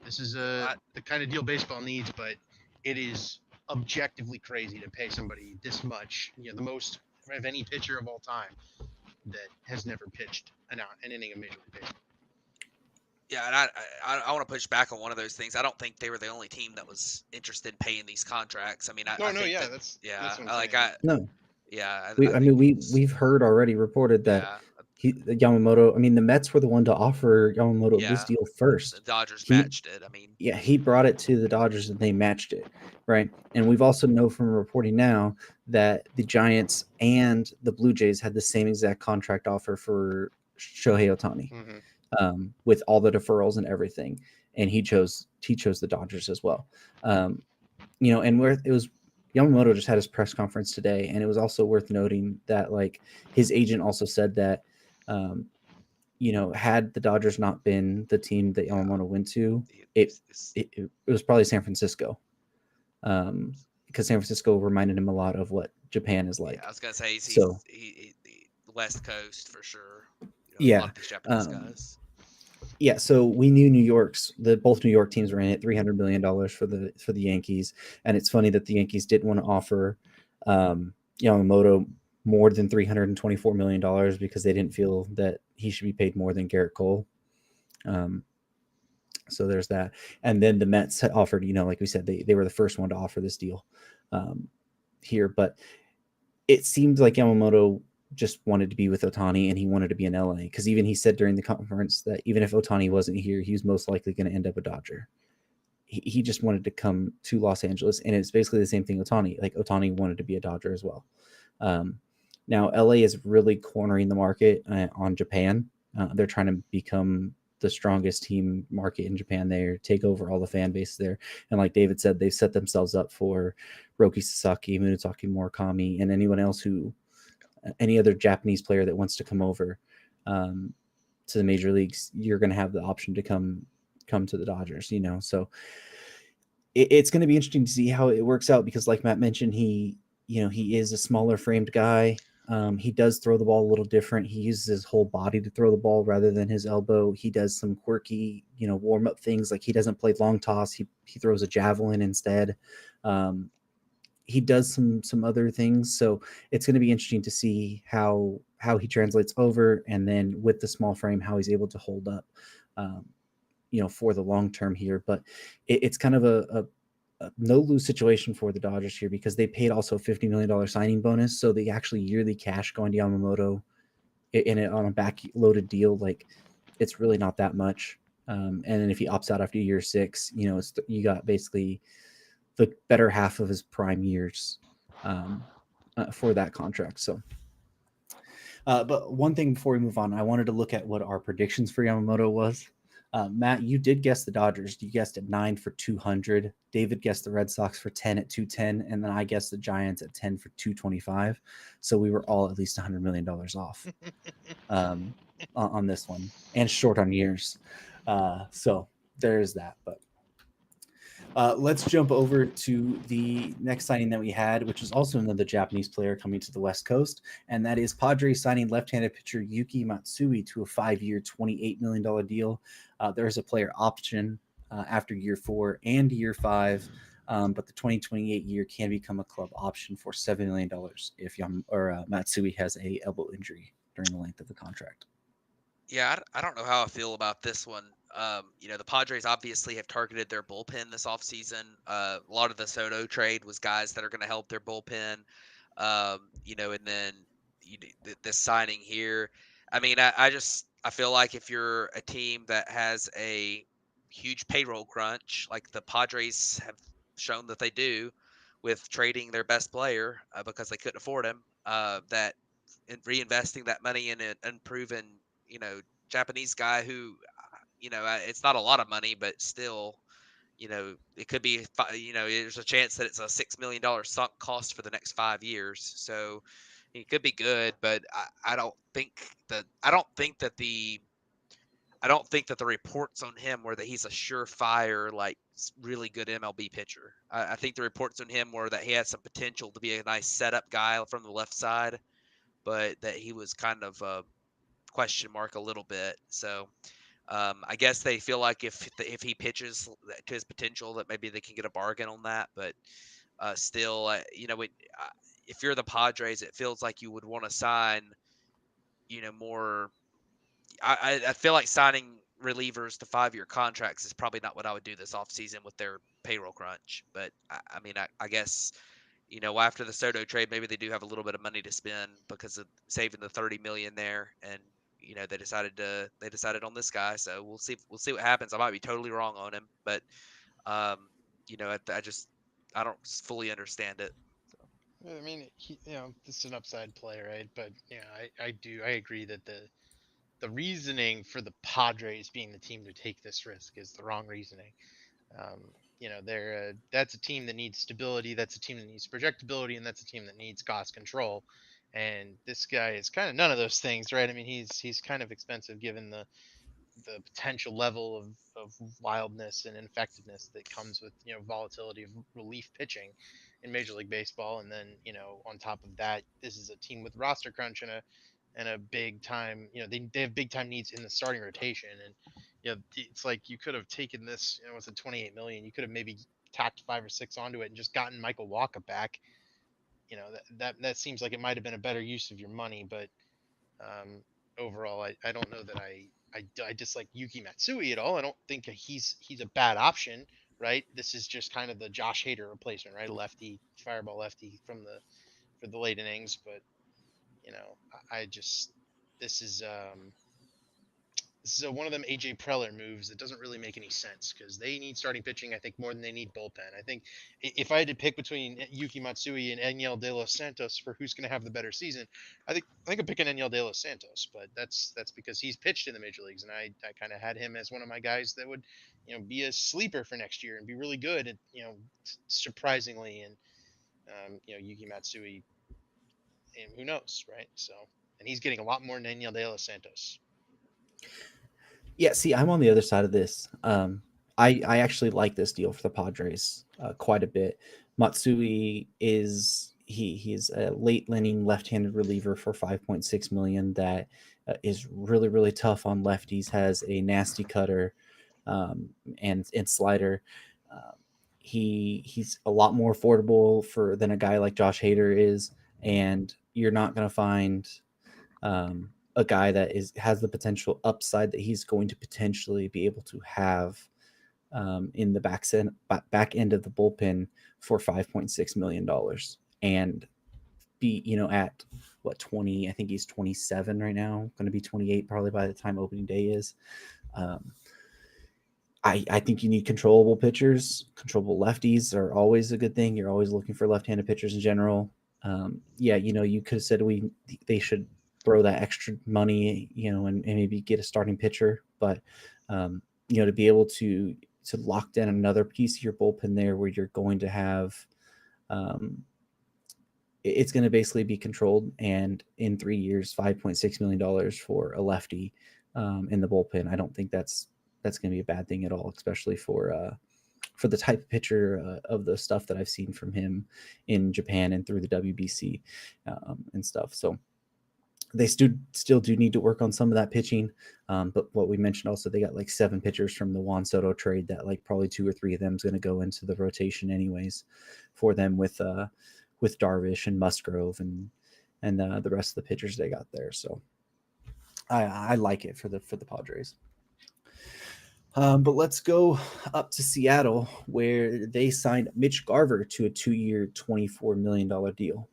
This is the kind of deal baseball needs, but it is objectively crazy to pay somebody this much, the most of any pitcher of all time that has never pitched an inning of Major League Baseball. Yeah, and I want to push back on one of those things. I don't think they were the only team that was interested in paying these contracts. I think that's what I'm saying. We've heard already reported that Yamamoto. The Mets were the one to offer Yamamoto this deal first. The Dodgers matched it. He brought it to the Dodgers and they matched it, right? And we've also know from reporting now that the Giants and the Blue Jays had the same exact contract offer for Shohei Ohtani. Mm-hmm. With all the deferrals and everything, and he chose the Dodgers as well. And where it was, Yamamoto just had his press conference today, and it was also worth noting that like his agent also said that, had the Dodgers not been the team that Yamamoto went to, it was probably San Francisco, because San Francisco reminded him a lot of what Japan is like. Yeah, I was gonna say he's West Coast for sure. A lot of these Japanese guys. Yeah, so we knew both New York teams were in it, $300 million for the Yankees, and it's funny that the Yankees didn't want to offer Yamamoto more than $324 million because they didn't feel that he should be paid more than Garrett Cole. So there's that, and then the Mets had offered, like we said, they were the first one to offer this deal here, but it seemed like Yamamoto just wanted to be with Ohtani, and he wanted to be in LA, because even he said during the conference that even if Ohtani wasn't here, he was most likely going to end up a Dodger. He just wanted to come to Los Angeles, and it's basically the same thing. Ohtani wanted to be a Dodger as well. Now LA is really cornering the market on Japan. They're trying to become the strongest team market in Japan there, take over all the fan base there. And like David said, they've set themselves up for Roki Sasaki, Munetaka Murakami, and any other Japanese player that wants to come over to the major leagues. You're going to have the option to come to the Dodgers, so it's going to be interesting to see how it works out, because like Matt mentioned, he is a smaller framed guy. He does throw the ball a little different. He uses his whole body to throw the ball rather than his elbow. He does some quirky, warm up things. Like he doesn't play long toss. He throws a javelin instead. He does some other things. So it's going to be interesting to see how he translates over, and then with the small frame, how he's able to hold up, for the long term here. But it's kind of a no-lose situation for the Dodgers here, because they paid also $50 million signing bonus. So the actually yearly cash going to Yamamoto in it on a back-loaded deal, like it's really not that much. And then if he opts out after year 6, you got basically the better half of his prime years for that contract. So, but one thing before we move on, I wanted to look at what our predictions for Yamamoto was. Matt, you did guess the Dodgers. You guessed at 9 for 200. David guessed the Red Sox for 10 at 210, and then I guessed the Giants at 10 for 225. So we were all at least $100 million off on this one, and short on years. So there's that. But let's jump over to the next signing that we had, which is also another Japanese player coming to the West Coast, and that is Padres signing left-handed pitcher Yuki Matsui to a 5-year, $28 million deal. There is a player option after year 4 and year 5, but the 2028 year can become a club option for $7 million if Matsui has a elbow injury during the length of the contract. Yeah, I don't know how I feel about this one. The Padres obviously have targeted their bullpen this offseason. A lot of the Soto trade was guys that are going to help their bullpen. And then this signing here. I mean, I feel like if you're a team that has a huge payroll crunch, like the Padres have shown that they do, with trading their best player because they couldn't afford him, that in reinvesting that money in an unproven, Japanese guy who, it's not a lot of money, but still, it could be, there's a chance that it's a $6 million sunk cost for the next 5 years. So he could be good, but I don't think that the reports on him were that he's a surefire, like really good MLB pitcher. I think the reports on him were that he had some potential to be a nice setup guy from the left side, but that he was kind of a question mark a little bit. So I guess they feel like if he pitches to his potential, that maybe they can get a bargain on that. But still, if you're the Padres, it feels like you would want to sign, more. I feel like signing relievers to 5-year contracts is probably not what I would do this offseason with their payroll crunch. But I guess, after the Soto trade, maybe they do have a little bit of money to spend because of saving the 30 million there, and they decided on this guy. So we'll see what happens. I might be totally wrong on him, but I don't fully understand it. I mean, this is an upside play, right? But I agree that the reasoning for the Padres being the team to take this risk is the wrong reasoning. That's a team that needs stability. That's a team that needs projectability, and that's a team that needs cost control. And this guy is kind of none of those things, right? I mean, he's kind of expensive given the potential level of wildness and ineffectiveness that comes with volatility of relief pitching in Major League Baseball. And then on top of that, this is a team with roster crunch and a big time, they have big time needs in the starting rotation. And it's like you could have taken this, with a 28 million, you could have maybe tacked 5 or 6 onto it and just gotten Michael Walker back. That seems like it might have been a better use of your money. But overall, I don't know that I dislike Yuki Matsui at all. I don't think he's a bad option, right? This is just kind of the Josh Hader replacement, right? Lefty, fireball lefty for the late innings. But I just this is one of them AJ Preller moves that doesn't really make any sense because they need starting pitching, I think, more than they need bullpen. I think if I had to pick between Yuki Matsui and Enyel De Los Santos for who's going to have the better season, I think I'm picking Enyel De Los Santos, but that's because he's pitched in the major leagues, and I kind of had him as one of my guys that would be a sleeper for next year and be really good, and surprisingly, and Yuki Matsui, and who knows, right? So, and he's getting a lot more than Enyel De Los Santos. Yeah, see, I'm on the other side of this. I actually like this deal for the Padres quite a bit. Matsui he's a late inning left-handed reliever for 5.6 million that is really really tough on lefties. Has a nasty cutter and slider. He's a lot more affordable than a guy like Josh Hader is, and you're not going to find a guy that has the potential upside that he's going to potentially be able to have in the back end of the bullpen for $5.6 million. And be, at what, 20, I think he's 27 right now, going to be 28 probably by the time opening day is. Um, I think you need controllable pitchers. Controllable lefties are always a good thing. You're always looking for left-handed pitchers in general. Yeah, you could have said they should throw that extra money, and maybe get a starting pitcher. But to be able to lock down another piece of your bullpen there, where you're going to have, it's going to basically be controlled. And in 3 years, $5.6 million for a lefty in the bullpen, I don't think that's going to be a bad thing at all, especially for the type of pitcher of the stuff that I've seen from him in Japan and through the WBC and stuff. So they still do need to work on some of that pitching. But what we mentioned also, they got like 7 pitchers from the Juan Soto trade that like probably 2 or 3 of them is going to go into the rotation anyways for them with Darvish and Musgrove and the rest of the pitchers they got there. So I like it for the Padres. But let's go up to Seattle, where they signed Mitch Garver to a 2-year, $24 million deal.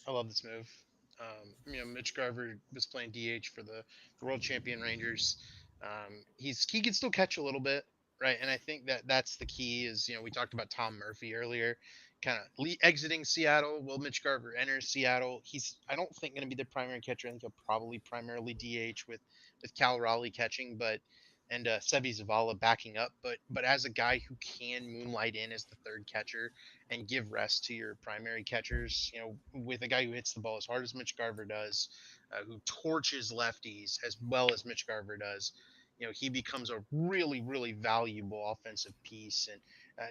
I love this move. Mitch Garver was playing DH for the world champion Rangers. He can still catch a little bit, right? And I think that's the key. Is we talked about Tom Murphy earlier, kind of exiting Seattle. Will Mitch Garver enter Seattle? I don't think going to be the primary catcher. I think he'll probably primarily DH with Cal Raleigh catching, and Sevi Zavala backing up. But as a guy who can moonlight in as the third catcher and give rest to your primary catchers, with a guy who hits the ball as hard as Mitch Garver does, who torches lefties as well as Mitch Garver does, he becomes a really, really valuable offensive piece. And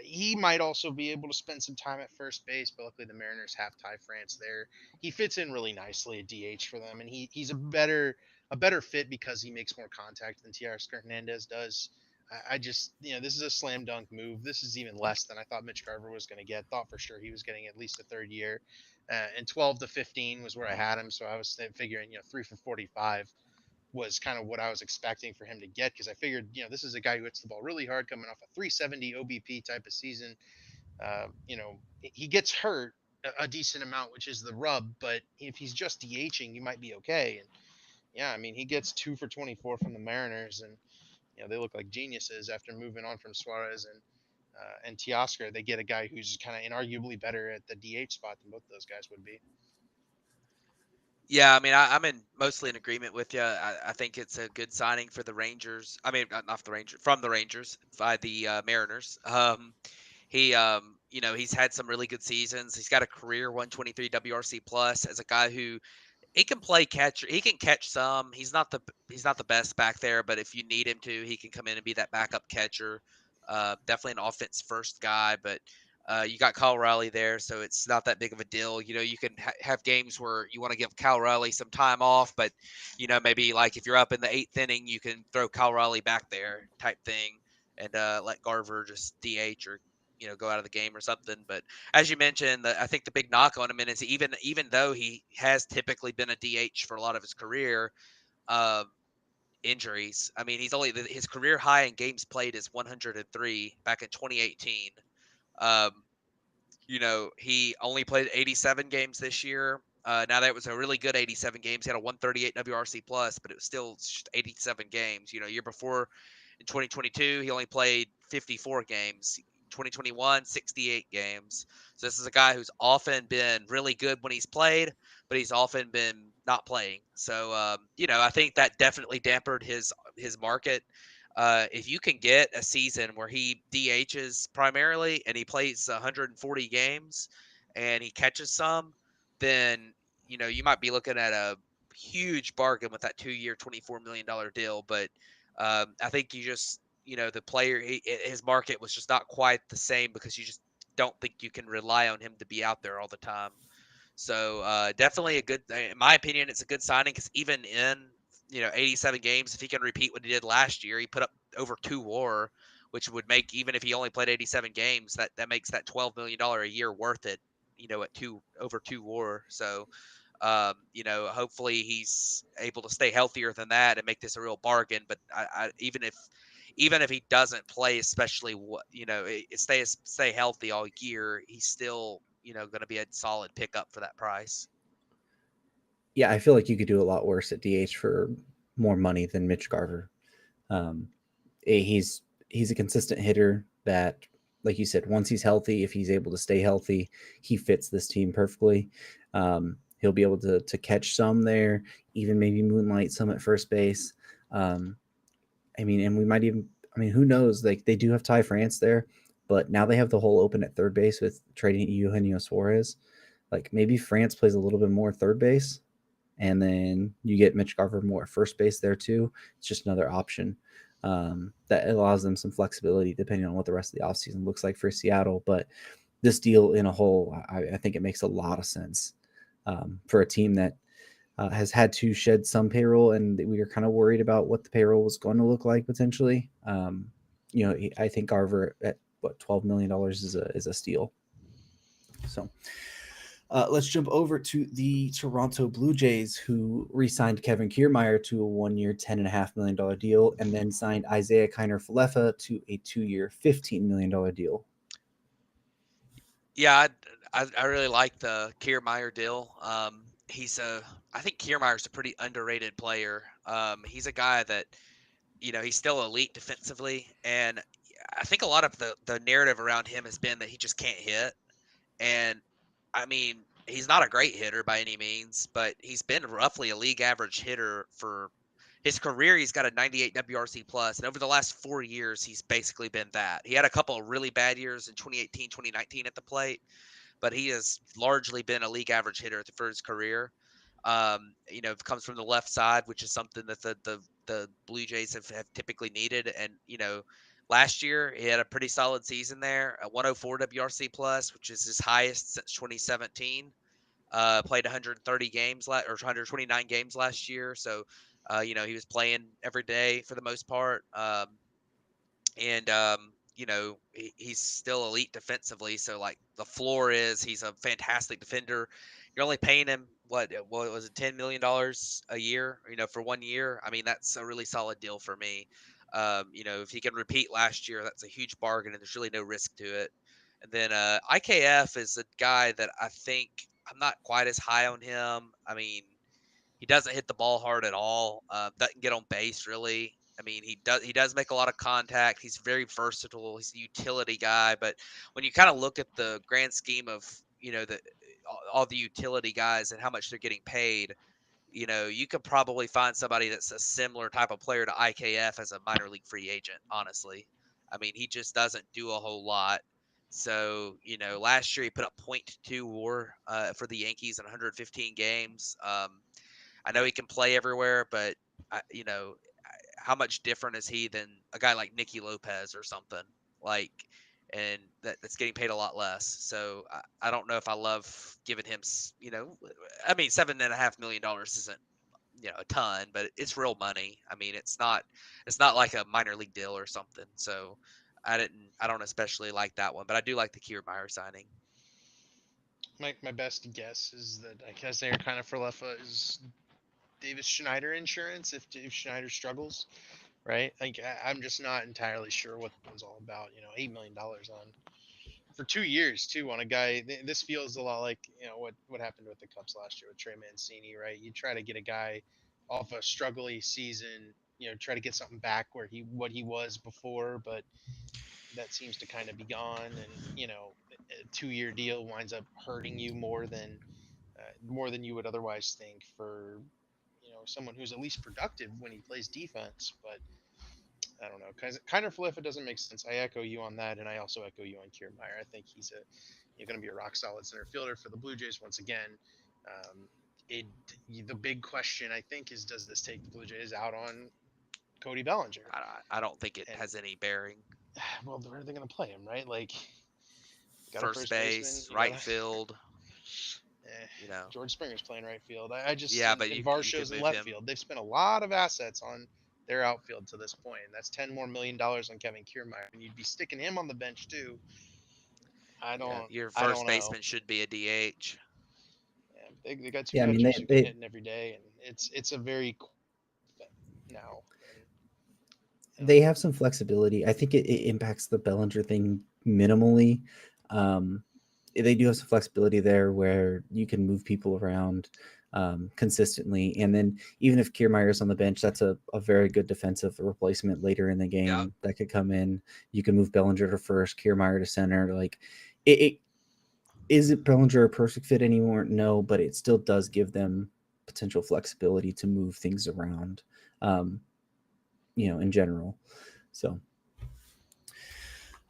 he might also be able to spend some time at first base, but luckily the Mariners have Ty France there. He fits in really nicely at DH for them, and he's a better fit because he makes more contact than Teoscar Hernandez does. I just, this is a slam dunk move. This is even less than I thought Mitch Garver was going to get. Thought for sure he was getting at least a third year. And 12 to 15 was where I had him. So I was figuring, 3 for 45 was kind of what I was expecting for him to get, because I figured, this is a guy who hits the ball really hard coming off a 370 OBP type of season. He gets hurt a decent amount, which is the rub. But if he's just DHing, you might be okay. And yeah, I mean, he gets 2 for 24 from the Mariners, and they look like geniuses after moving on from Suarez and Teoscar. They get a guy who's kind of inarguably better at the DH spot than both those guys would be. Yeah, I mean, I'm mostly in agreement with you. I think it's a good signing for the Rangers. I mean, not the Rangers, from the Rangers by the Mariners. He's had some really good seasons. He's got a career 123 WRC plus as a guy who he can play catcher. He can catch some. He's not the best back there, but if you need him to, he can come in and be that backup catcher. Definitely an offense first guy, but you got Kyle Raleigh there, so it's not that big of a deal. You can have games where you want to give Kyle Raleigh some time off, but maybe like if you're up in the 8th inning, you can throw Kyle Raleigh back there type thing, and let Garver just DH or go out of the game or something. But as you mentioned, I think the big knock on him is even though he has typically been a DH for a lot of his career, um, injuries. I mean, his career high in games played is 103 back in 2018. Um, he only played 87 games this year. Now that was a really good 87 games. He had a 138 WRC plus, but it was still just 87 games. Year before in 2022, he only played 54 games. 2021, 68 games. So this is a guy who's often been really good when he's played, but he's often been not playing. So I think that definitely dampened his market. If you can get a season where he DHs primarily and he plays 140 games and he catches some, then you might be looking at a huge bargain with that 2-year, $24 million deal. But I think you just the player, his market was just not quite the same because you just don't think you can rely on him to be out there all the time. So definitely in my opinion, it's a good signing because even in 87 games, if he can repeat what he did last year, he put up over 2 WAR, which would make, even if he only played 87 games, that makes that $12 million a year worth it. At over 2 WAR. So hopefully he's able to stay healthier than that and make this a real bargain. But even if he doesn't play, especially stay healthy all year, he's still going to be a solid pickup for that price. Yeah, I feel like you could do a lot worse at DH for more money than Mitch Garver. Um, he's a consistent hitter that, like you said, once he's healthy, if he's able to stay healthy, he fits this team perfectly. He'll be able to catch some there, even maybe moonlight some at first base. I mean, and we might even, I mean, who knows? Like, they do have Ty France there, but now they have the hole open at third base with trading Eugenio Suarez. Like, maybe France plays a little bit more third base, and then you get Mitch Garver more at first base there too. It's just another option that allows them some flexibility depending on what the rest of the offseason looks like for Seattle. But this deal in a whole, I think it makes a lot of sense for a team that has had to shed some payroll, and we were kind of worried about what the payroll was going to look like potentially. I think Garver at what $12 million is a steal. So let's jump over to the Toronto Blue Jays, who re-signed Kevin Kiermaier to a 1-year, $10.5 million deal, and then signed Isaiah Kiner-Falefa to a 2-year, $15 million deal. Yeah, I really like the Kiermaier deal. I think Kiermaier's a pretty underrated player. He's a guy that, he's still elite defensively, and I think a lot of the narrative around him has been that he just can't hit. And I mean, he's not a great hitter by any means, but he's been roughly a league average hitter for his career. He's got a 98 WRC plus, and over the last 4 years, he's basically been that. He had a couple of really bad years in 2018, 2019 at the plate, but he has largely been a league average hitter for his career. Comes from the left side, which is something that the Blue Jays have typically needed. And, last year he had a pretty solid season there, a 104 WRC plus, which is his highest since 2017. Played 130 games or 129 games last year. So, he was playing every day for the most part. And he's still elite defensively. So like the floor is he's a fantastic defender. You're only paying him what was it, $10 million a year? For 1 year. I mean, that's a really solid deal for me. If he can repeat last year, that's a huge bargain, and there's really no risk to it. And then IKF is a guy that I think I'm not quite as high on him. I mean, he doesn't hit the ball hard at all. Doesn't get on base really. I mean, he does make a lot of contact. He's very versatile. He's a utility guy. But when you kind of look at the grand scheme of all the utility guys and how much they're getting paid, you could probably find somebody that's a similar type of player to IKF as a minor league free agent. Honestly, I mean, he just doesn't do a whole lot. So, last year he put up .2 WAR for the Yankees in 115 games. I know he can play everywhere, but how much different is he than a guy like Nicky Lopez or something like, and that's getting paid a lot less. So I don't know if I love giving him, I mean, $7.5 million isn't, a ton, but it's real money. I mean, it's not like a minor league deal or something. So I don't especially like that one, but I do like the Kiermaier signing. My best guess is that I guess they're kind of for Lefa is Davis Schneider insurance if Schneider struggles, right? Like I'm just not entirely sure what the one's all about. $8 million on for 2 years too on a guy. This feels a lot like what happened with the Cubs last year with Trey Mancini, right? You try to get a guy off a struggly season, try to get something back where what he was before, but that seems to kind of be gone, and a 2-year deal winds up hurting you more than you would otherwise think for someone who's at least productive when he plays defense. But I don't know. Kind of Falifa doesn't make sense. I echo you on that, and I also echo you on Kiermaier. I think he's going to be a rock solid center fielder for the Blue Jays once again. Um, the big question I think is, does this take the Blue Jays out on Cody Bellinger? I don't think it has any bearing. Well, where are they going to play him, right? Like, you got First a first baseman, base, right field. George Springer's playing right field. I just but and you Varsho's could in move left him. field. They've spent a lot of assets on their outfield to this point, and that's $10 million more on Kevin Kiermaier, and you'd be sticking him on the bench too. Your I first don't know. baseman should be a DH. Yeah, they got 2 Yeah, I mean, catchers who can hit in every day, and it's a very cool thing now. They have some flexibility. I think it impacts the Bellinger thing minimally. they do have some flexibility there where you can move people around consistently. And then even if Kiermaier is on the bench, that's a very good defensive replacement later in the Yeah. game that could come in. You can move Bellinger to first, Kiermaier to center. Like, it is it Bellinger a perfect fit anymore? No, but it still does give them potential flexibility to move things around, um, in general. So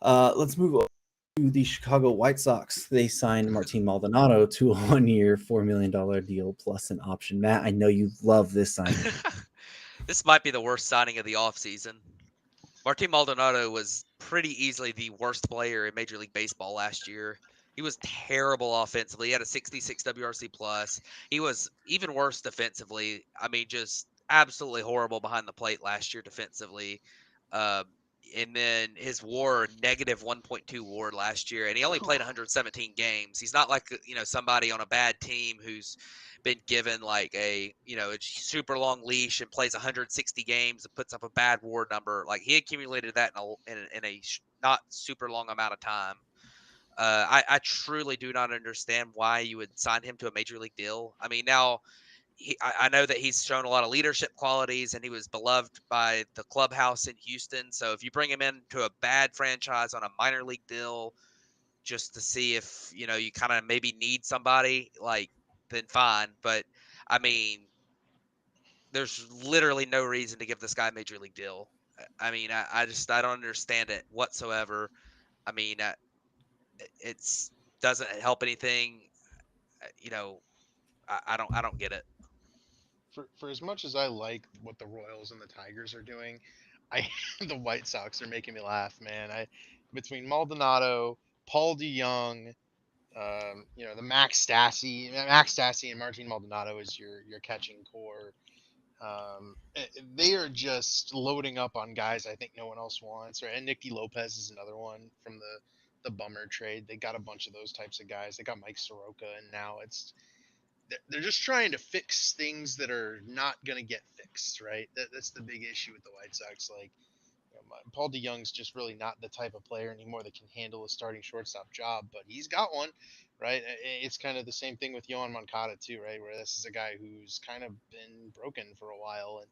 let's move on to the Chicago White Sox. They signed Martin Maldonado to a 1-year, $4 million deal plus an option. Matt, I know you love this signing. This might be the worst signing of the offseason. Martin Maldonado was pretty easily the worst player in Major League Baseball last year. He was terrible offensively. He had a 66 WRC plus. He was even worse defensively. I mean, just absolutely horrible behind the plate last year defensively. Um, and then his WAR negative 1.2 WAR last year, and he only played 117 games. He's not like somebody on a bad team who's been given like a super long leash and plays 160 games and puts up a bad WAR number. Like he accumulated that in a not super long amount of time. I truly do not understand why you would sign him to a major league deal. I mean, now I know that he's shown a lot of leadership qualities and he was beloved by the clubhouse in Houston. So if you bring him into a bad franchise on a minor league deal just to see if, you kind of maybe need somebody, like, then fine. But I mean, there's literally no reason to give this guy a major league deal. I mean, I don't understand it whatsoever. I mean, it's doesn't help anything. You know, I don't get it. For as much as I like what the Royals and the Tigers are doing, I the White Sox are making me laugh, man. I between Maldonado, Paul DeYoung, the Max Stassi and Martin Maldonado is your catching core. They are just loading up on guys I think no one else wants. Right? And Nicky Lopez is another one from the Bummer trade. They got a bunch of those types of guys. They got Mike Soroka, and now they're just trying to fix things that are not going to get fixed. Right? That's the big issue with the White Sox. Like Paul DeYoung's just really not the type of player anymore that can handle a starting shortstop job, but he's got one, right? It's kind of the same thing with Yohan Moncada too, right? Where this is a guy who's kind of been broken for a while, and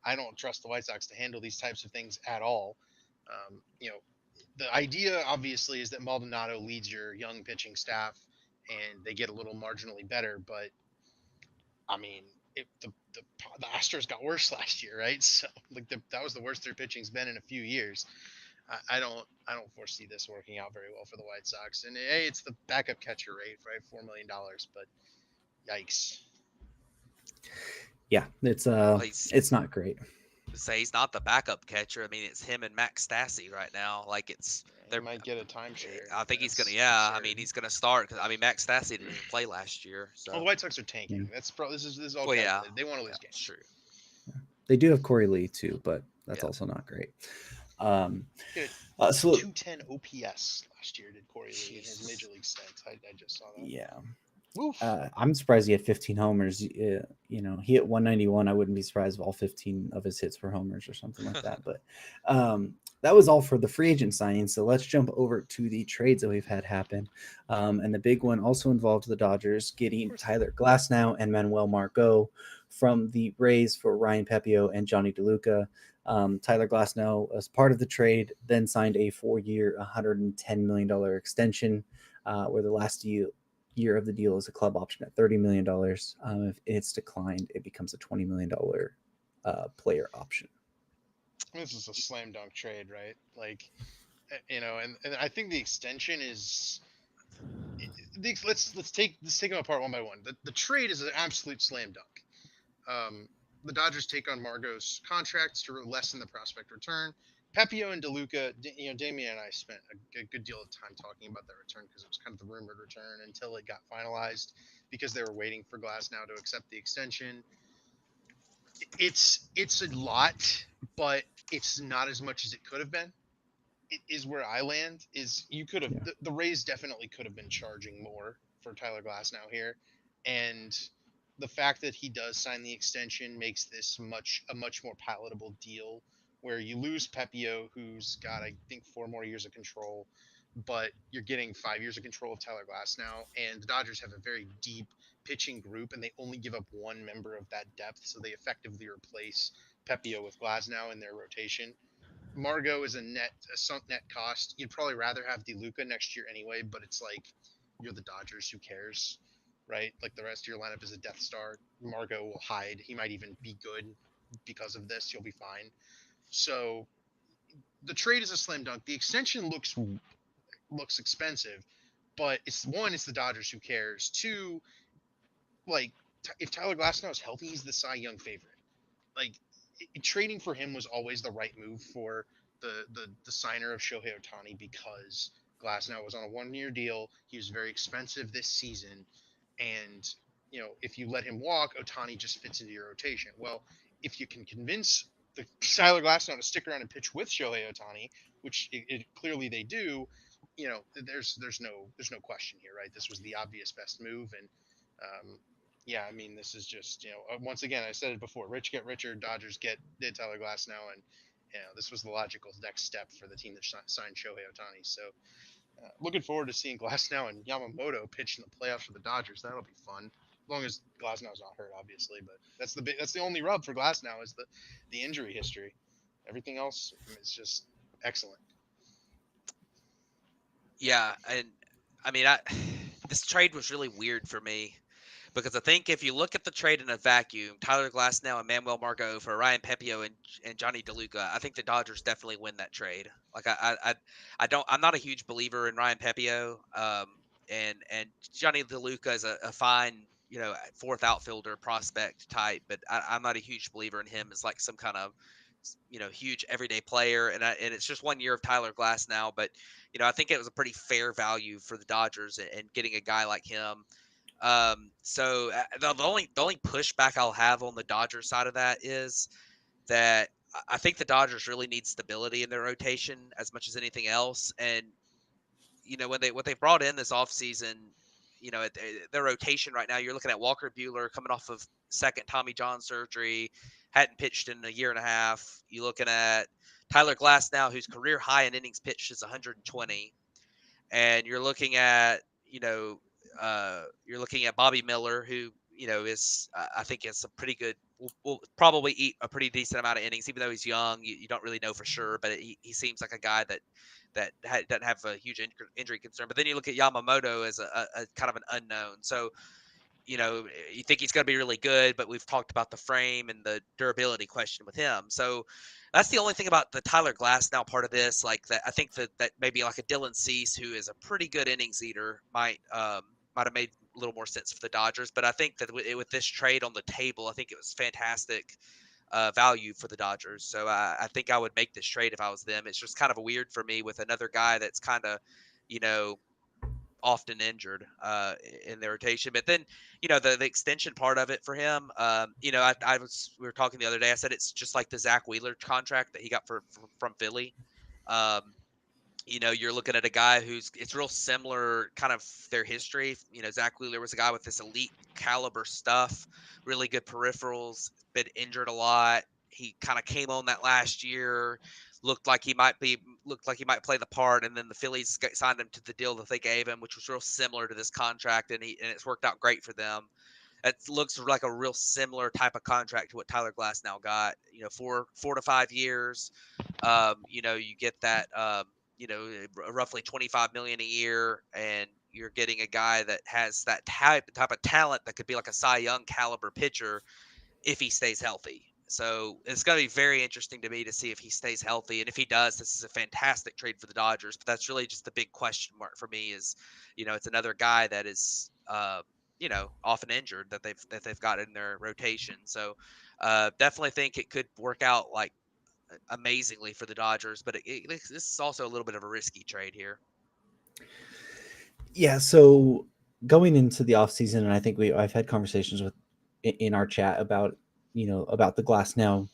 I don't trust the White Sox to handle these types of things at all. Um, you know, the idea obviously is that Maldonado leads your young pitching staff, and they get a little marginally better, but I mean, the Astros got worse last year, right? So like that was the worst their pitching's been in a few years. I don't foresee this working out very well for the White Sox. And hey, it's the backup catcher rate, right? $4 million, but yikes. Yeah, Well, it's not great. say he's not the backup catcher. I mean, it's him and Max Stassi right now. Like He they're. might get a timeshare. I think he's gonna. That's Yeah, I absurd. mean, he's gonna start because I mean, Max Stassi didn't even play last year. Well, the So, White Sox are Yeah. tanking. This is all well, yeah, calculated. They want to yeah, lose it's games. true. They do have Corey Lee too, but that's Yeah. also not great. Um, He had so 210 OPS last year. Did Corey Lee in his major Jesus. league stint? I just saw that. yeah, Woof. I'm surprised he had 15 homers. He hit 191. I wouldn't be surprised if all 15 of his hits were homers or something like that. But that was all for the free agent signing. So let's jump over to the trades that we've had happen. And the big one also involved the Dodgers getting Tyler Glasnow and Manuel Margot from the Rays for Ryan Pepio and Johnny DeLuca. Tyler Glasnow, as part of the trade, then signed a 4-year, $110 million extension, where the last year of the deal is a club option at $30 million. If it's declined, it becomes a $20 million player option. This is a slam dunk trade, right? Like, and I think the extension is. Let's take them apart one by one. The trade is an absolute slam dunk. The Dodgers take on Margot's contracts to lessen the prospect return. Pepio and DeLuca, Damian and I spent a good deal of time talking about that return because it was kind of the rumored return until it got finalized because they were waiting for Glasnow to accept the extension. It's a lot, but it's not as much as it could have been. It is where I land. Is you could have Yeah. the Rays definitely could have been charging more for Tyler Glasnow here, and the fact that he does sign the extension makes this a much more palatable deal. Where you lose Pepio, who's got I think 4 more years of control, but you're getting 5 years of control of Tyler Glasnow, and the Dodgers have a very deep pitching group, and they only give up one member of that depth, so they effectively replace Pepio with Glasnow in their rotation. Margot is a sunk net cost. You'd probably rather have DeLuca next year anyway, but it's like you're the Dodgers, who cares, right? Like the rest of your lineup is a Death Star. Margot will hide. He might even be good because of this. You'll be fine. So the trade is a slam dunk. The extension looks expensive, but it's the Dodgers, who cares. Two, like if Tyler Glasnow is healthy, he's the Cy Young favorite. Like trading for him was always the right move for the signer of Shohei Ohtani, because Glasnow was on a 1 year deal. He was very expensive this season, and if you let him walk, Ohtani just fits into your rotation. Well, if you can convince the Tyler Glasnow to stick around and pitch with Shohei Ohtani, which clearly they do, there's no question here, right? This was the obvious best move, and yeah, I mean, this is just once again, I said it before: rich get richer, Dodgers did Tyler Glasnow, and this was the logical next step for the team that signed Shohei Ohtani. So looking forward to seeing Glasnow and Yamamoto pitch in the playoffs for the Dodgers. That'll be fun, as long as Glasnow's not hurt, obviously. But that's the only rub for Glasnow is the injury history. Everything else is just excellent. Yeah, and I mean, this trade was really weird for me because I think if you look at the trade in a vacuum, Tyler Glasnow and Manuel Margot for Ryan Pepio and Johnny DeLuca, I think the Dodgers definitely win that trade. Like I don't, I'm not a huge believer in Ryan Pepio, and Johnny DeLuca is a fine, fourth outfielder prospect type, but I'm not a huge believer in him as like some kind of huge everyday player, and it's just 1 year of Tyler Glass now, but I think it was a pretty fair value for the Dodgers and getting a guy like him. So the only pushback I'll have on the Dodgers side of that is that I think the Dodgers really need stability in their rotation as much as anything else, and when what they brought in this offseason, their rotation right now, you're looking at Walker Buehler coming off of second Tommy John surgery, hadn't pitched in a year and a half. You're looking at Tyler Glass now, whose career high in innings pitched is 120, and you're looking at Bobby Miller, who is I think is a pretty good. Will probably eat a pretty decent amount of innings, even though he's young. You don't really know for sure, but he seems like a guy that doesn't have a huge injury concern. But then you look at Yamamoto as a kind of an unknown. So you think he's going to be really good, but we've talked about the frame and the durability question with him. So that's the only thing about the Tyler Glasnow part of this. Like that, I think that maybe like a Dylan Cease, who is a pretty good innings eater, might have made a little more sense for the Dodgers. But I think that with this trade on the table, I think it was fantastic value for the Dodgers. So I think I would make this trade if I was them. It's just kind of weird for me with another guy that's kind of, you know, often injured in their rotation. But then, the extension part of it for him, we were talking the other day. I said it's just like the Zach Wheeler contract that he got from Philly. Um, you're looking at a guy it's real similar kind of their history. Zach Wheeler was a guy with this elite caliber stuff, really good peripherals, been injured a lot. He kind of came on that last year, looked like he might play the part, and then the Phillies signed him to the deal that they gave him, which was real similar to this contract, and it's worked out great for them. It looks like a real similar type of contract to what Tyler Glass now got. 4 to 5 years. You get that. Roughly 25 million a year, and you're getting a guy that has that type of talent that could be like a Cy Young caliber pitcher if he stays healthy. So it's going to be very interesting to me to see if he stays healthy, and if he does, this is a fantastic trade for the Dodgers. But that's really just the big question mark for me is, it's another guy that is, often injured that they've got in their rotation. So definitely think it could work out like amazingly for the Dodgers, but this is also a little bit of a risky trade here. Yeah, so going into the offseason, and I think I've had conversations in our chat about the Glasnow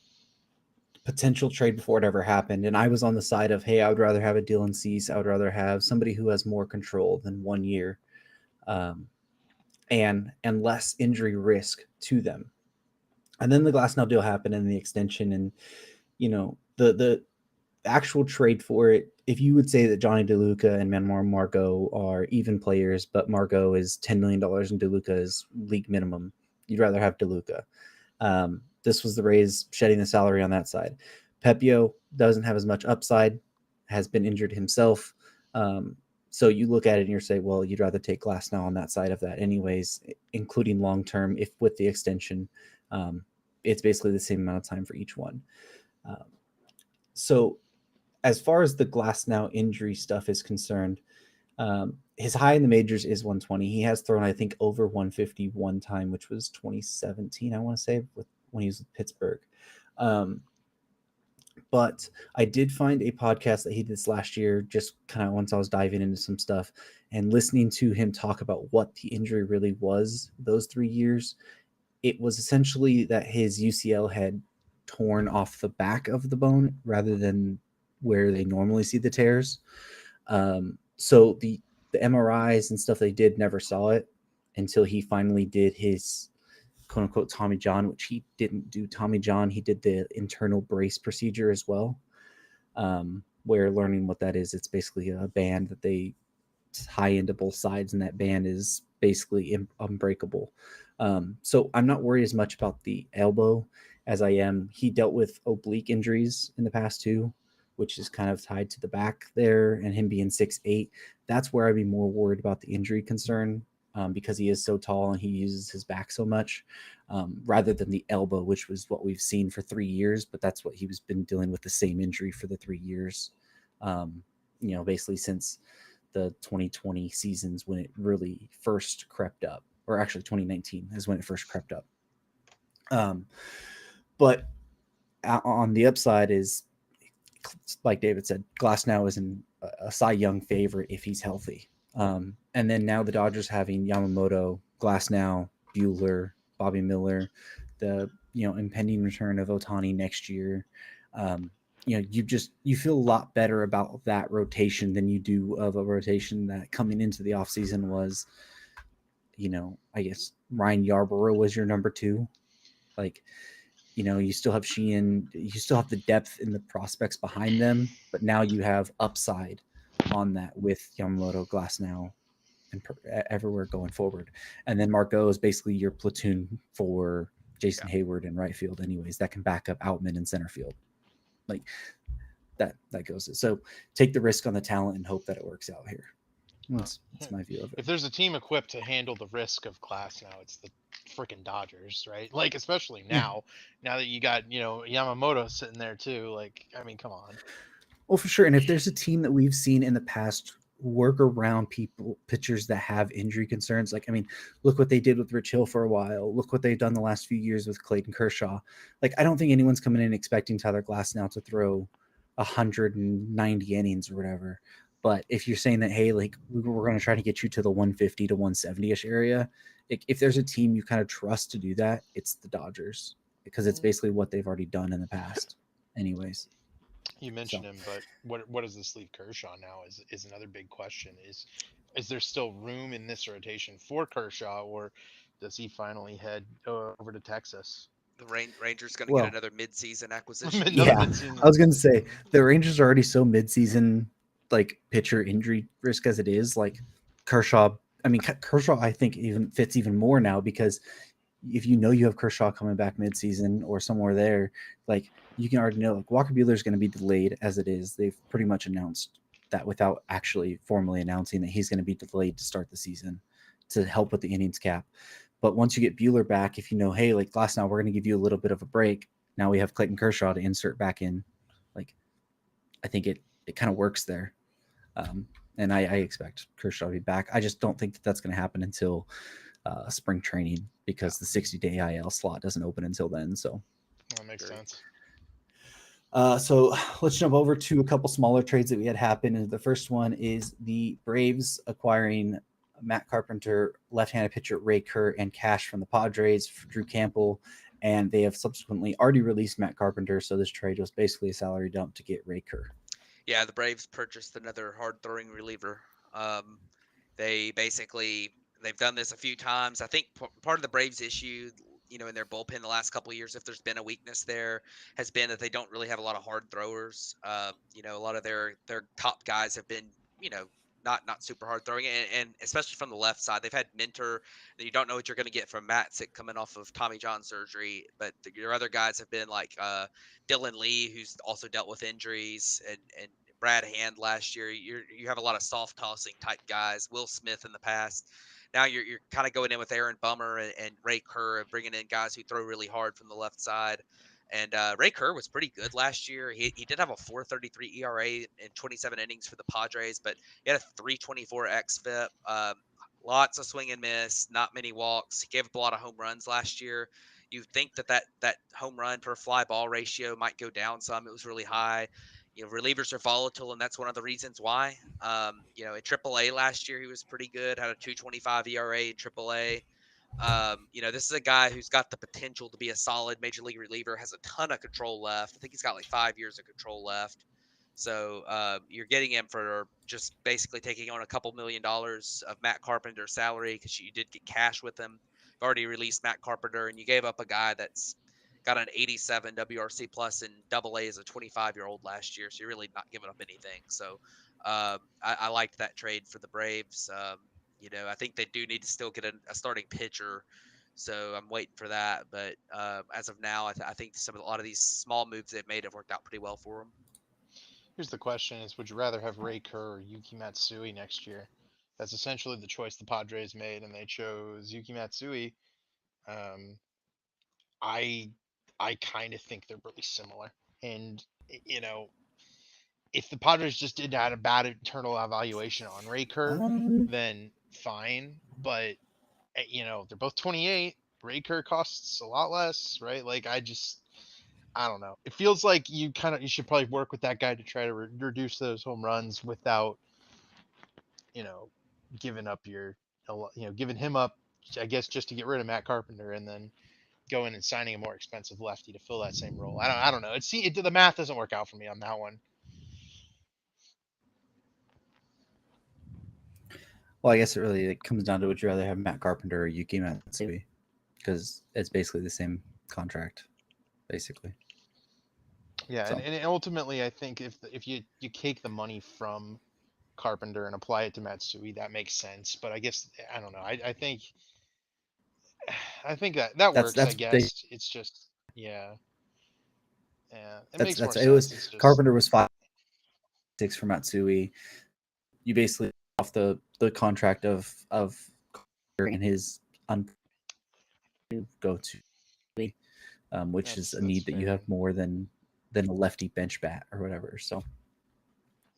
potential trade before it ever happened, and I was on the side of, hey, I would rather have a Dylan Cease. I would rather have somebody who has more control than 1 year, and less injury risk to them. And then the Glasnow deal happened and the extension, and the actual trade for it, if you would say that Johnny DeLuca and Manuel Margot are even players, but Margot is $10 million and DeLuca is league minimum, you'd rather have DeLuca. This was the Rays shedding the salary on that side. Pepio doesn't have as much upside, has been injured himself. So you look at it and you're saying, well, you'd rather take Glasnow on that side of that anyways, including long-term, if with the extension. It's basically the same amount of time for each one. So as far as the Glasnow injury stuff is concerned, his high in the majors is 120. He has thrown, I think, over 150 one time, which was 2017, I want to say, when he was with Pittsburgh. But I did find a podcast that he did this last year, just kind of once I was diving into some stuff and listening to him talk about what the injury really was those 3 years. It was essentially that his UCL had torn off the back of the bone rather than where they normally see the tears. So the MRIs and stuff they did never saw it until he finally did his quote unquote Tommy John, which he didn't do Tommy John. He did the internal brace procedure as well, where learning what that is, it's basically a band that they tie into both sides, and that band is basically unbreakable. So I'm not worried as much about the elbow as I am. He dealt with oblique injuries in the past too, which is kind of tied to the back there, and him being 6'8", that's where I'd be more worried about the injury concern, because he is so tall and he uses his back so much, rather than the elbow, which was what we've seen for 3 years, but that's what he was been dealing with, the same injury for the 3 years, basically since the 2020 seasons when it really first crept up, or actually 2019 is when it first crept up. But on the upside is, like David said, Glasnow is a Cy Young favorite if he's healthy. And then now the Dodgers having Yamamoto, Glasnow, Buehler, Bobby Miller, the impending return of Ohtani next year. You feel a lot better about that rotation than you do of a rotation that coming into the offseason was, I guess Ryan Yarborough was your number 2. Like, you still have Sheehan, you still have the depth in the prospects behind them, but now you have upside on that with Yamamoto, Glasnow, and everywhere going forward. And then Margot is basically your platoon for Jason Hayward in right field anyways, that can back up Outman in center field. Like that goes. So take the risk on the talent and hope that it works out here. That's my view of it. If there's a team equipped to handle the risk of Glasnow, it's the freaking Dodgers, right? Like, especially now that you got, Yamamoto sitting there too. Like, I mean, come on. Well, for sure. And if there's a team that we've seen in the past work around pitchers that have injury concerns, like, I mean, look what they did with Rich Hill for a while. Look what they've done the last few years with Clayton Kershaw. Like, I don't think anyone's coming in expecting Tyler Glasnow to throw 190 innings or whatever. But if you're saying that, hey, like, we're going to try to get you to the 150 to 170-ish area, if there's a team you kind of trust to do that, it's the Dodgers, because it's basically what they've already done in the past anyways. You mentioned him, but what does this leave Kershaw now is another big question. Is there still room in this rotation for Kershaw, or does he finally head over to Texas? The Rangers going to get another midseason acquisition. I was going to say, the Rangers are already so midseason, like, pitcher injury risk as it is. Like, Kershaw, I think even fits even more now, because if you have Kershaw coming back midseason or somewhere there, like, you can already know, like, Walker Buehler is going to be delayed as it is. They've pretty much announced that without actually formally announcing that he's going to be delayed to start the season to help with the innings cap. But once you get Buehler back, if hey, like, Glasnow, we're going to give you a little bit of a break. Now we have Clayton Kershaw to insert back in. Like, I think it kind of works there. And I expect Kershaw to be back. I just don't think that that's going to happen until spring training, because the 60-day IL slot doesn't open until then. So that makes sense. So let's jump over to a couple smaller trades that we had happen. And the first one is the Braves acquiring Matt Carpenter, left-handed pitcher Ray Kerr, and cash from the Padres for Drew Campbell. And they have subsequently already released Matt Carpenter. So this trade was basically a salary dump to get Ray Kerr. Yeah, the Braves purchased another hard-throwing reliever. They've done this a few times. I think part of the Braves' issue, in their bullpen the last couple of years, if there's been a weakness there, has been that they don't really have a lot of hard throwers. A lot of their top guys have been, not super hard throwing, and especially from the left side, they've had Mentor. You don't know what you're going to get from Matsui coming off of Tommy John surgery, but your other guys have been like Dylan Lee, who's also dealt with injuries, and Brad Hand last year. You have a lot of soft tossing type guys. Will Smith in the past. Now you're kind of going in with Aaron Bummer and Ray Kerr and bringing in guys who throw really hard from the left side. And Ray Kerr was pretty good last year. He did have a 4.33 ERA in 27 innings for the Padres, but he had a 3.24 xFIP. Lots of swing and miss, not many walks. He gave up a lot of home runs last year. You think that home run per fly ball ratio might go down some. It was really high. Relievers are volatile, and that's one of the reasons why. In AAA last year, he was pretty good. Had a 2.25 ERA in AAA. This is a guy who's got the potential to be a solid major league reliever. Has a ton of control left. I think he's got like 5 years of control left. So you're getting him for just basically taking on a couple $1 million of Matt Carpenter's salary because you did get cash with him. You've already released Matt Carpenter, and you gave up a guy that's got an 87 WRC plus in Double A as a 25-year-old last year. So you're really not giving up anything. So I liked that trade for the Braves. I think they do need to still get a starting pitcher. So I'm waiting for that. But as of now, I think a lot of these small moves they've made have worked out pretty well for them. Here's the question: Is would you rather have Ray Kerr or Yuki Matsui next year? That's essentially the choice the Padres made, and they chose Yuki Matsui. Um, I I kind of think they're really similar, and you know, if the Padres just did had a bad internal evaluation on Ray Kerr, Um, then fine. But they're both 28. Ray Kerr costs a lot less, right? Like I don't know. It feels like you should probably work with that guy to try to reduce those home runs without you know giving up giving him up. I guess just to get rid of Matt Carpenter and then going and signing a more expensive lefty to fill that same role. I don't know. The math doesn't work out for me on that one. well, I guess it comes down to would you rather have Matt Carpenter or Yuki Matsui, because it's basically the same contract, basically. Yeah, So and ultimately, I think if you take the money from Carpenter and apply it to Matsui, that makes sense. But I guess I don't know. I think that that's works. I that's ba- guess it's just yeah, it that's makes more that's it was sense. It's just Carpenter was 5.6 for Matsui. You basically off the contract of Carpenter and his go to, which is a that's need that you fair. have more than a lefty bench bat or whatever. So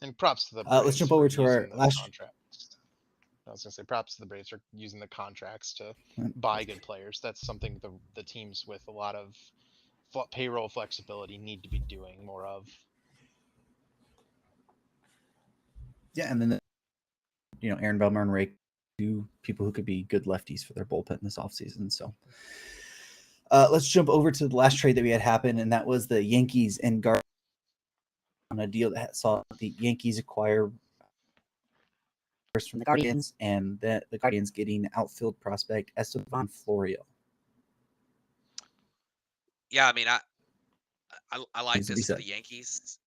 And props to the let's Braves jump for over to our using those last. contracts. I was gonna say props to the Braves for using the contracts to buy good players. That's something the teams with a lot of payroll flexibility need to be doing more of. Yeah, and then Aaron Belmer and Ray, two people who could be good lefties for their bullpen this offseason. So let's jump over to the last trade that we had happen, and that was the Yankees and Garver on a deal that saw the Yankees acquire from the Guardians, and the Guardians getting outfield prospect Estevan Florial. Yeah, I mean, I like Needs to be this for said. the Yankees.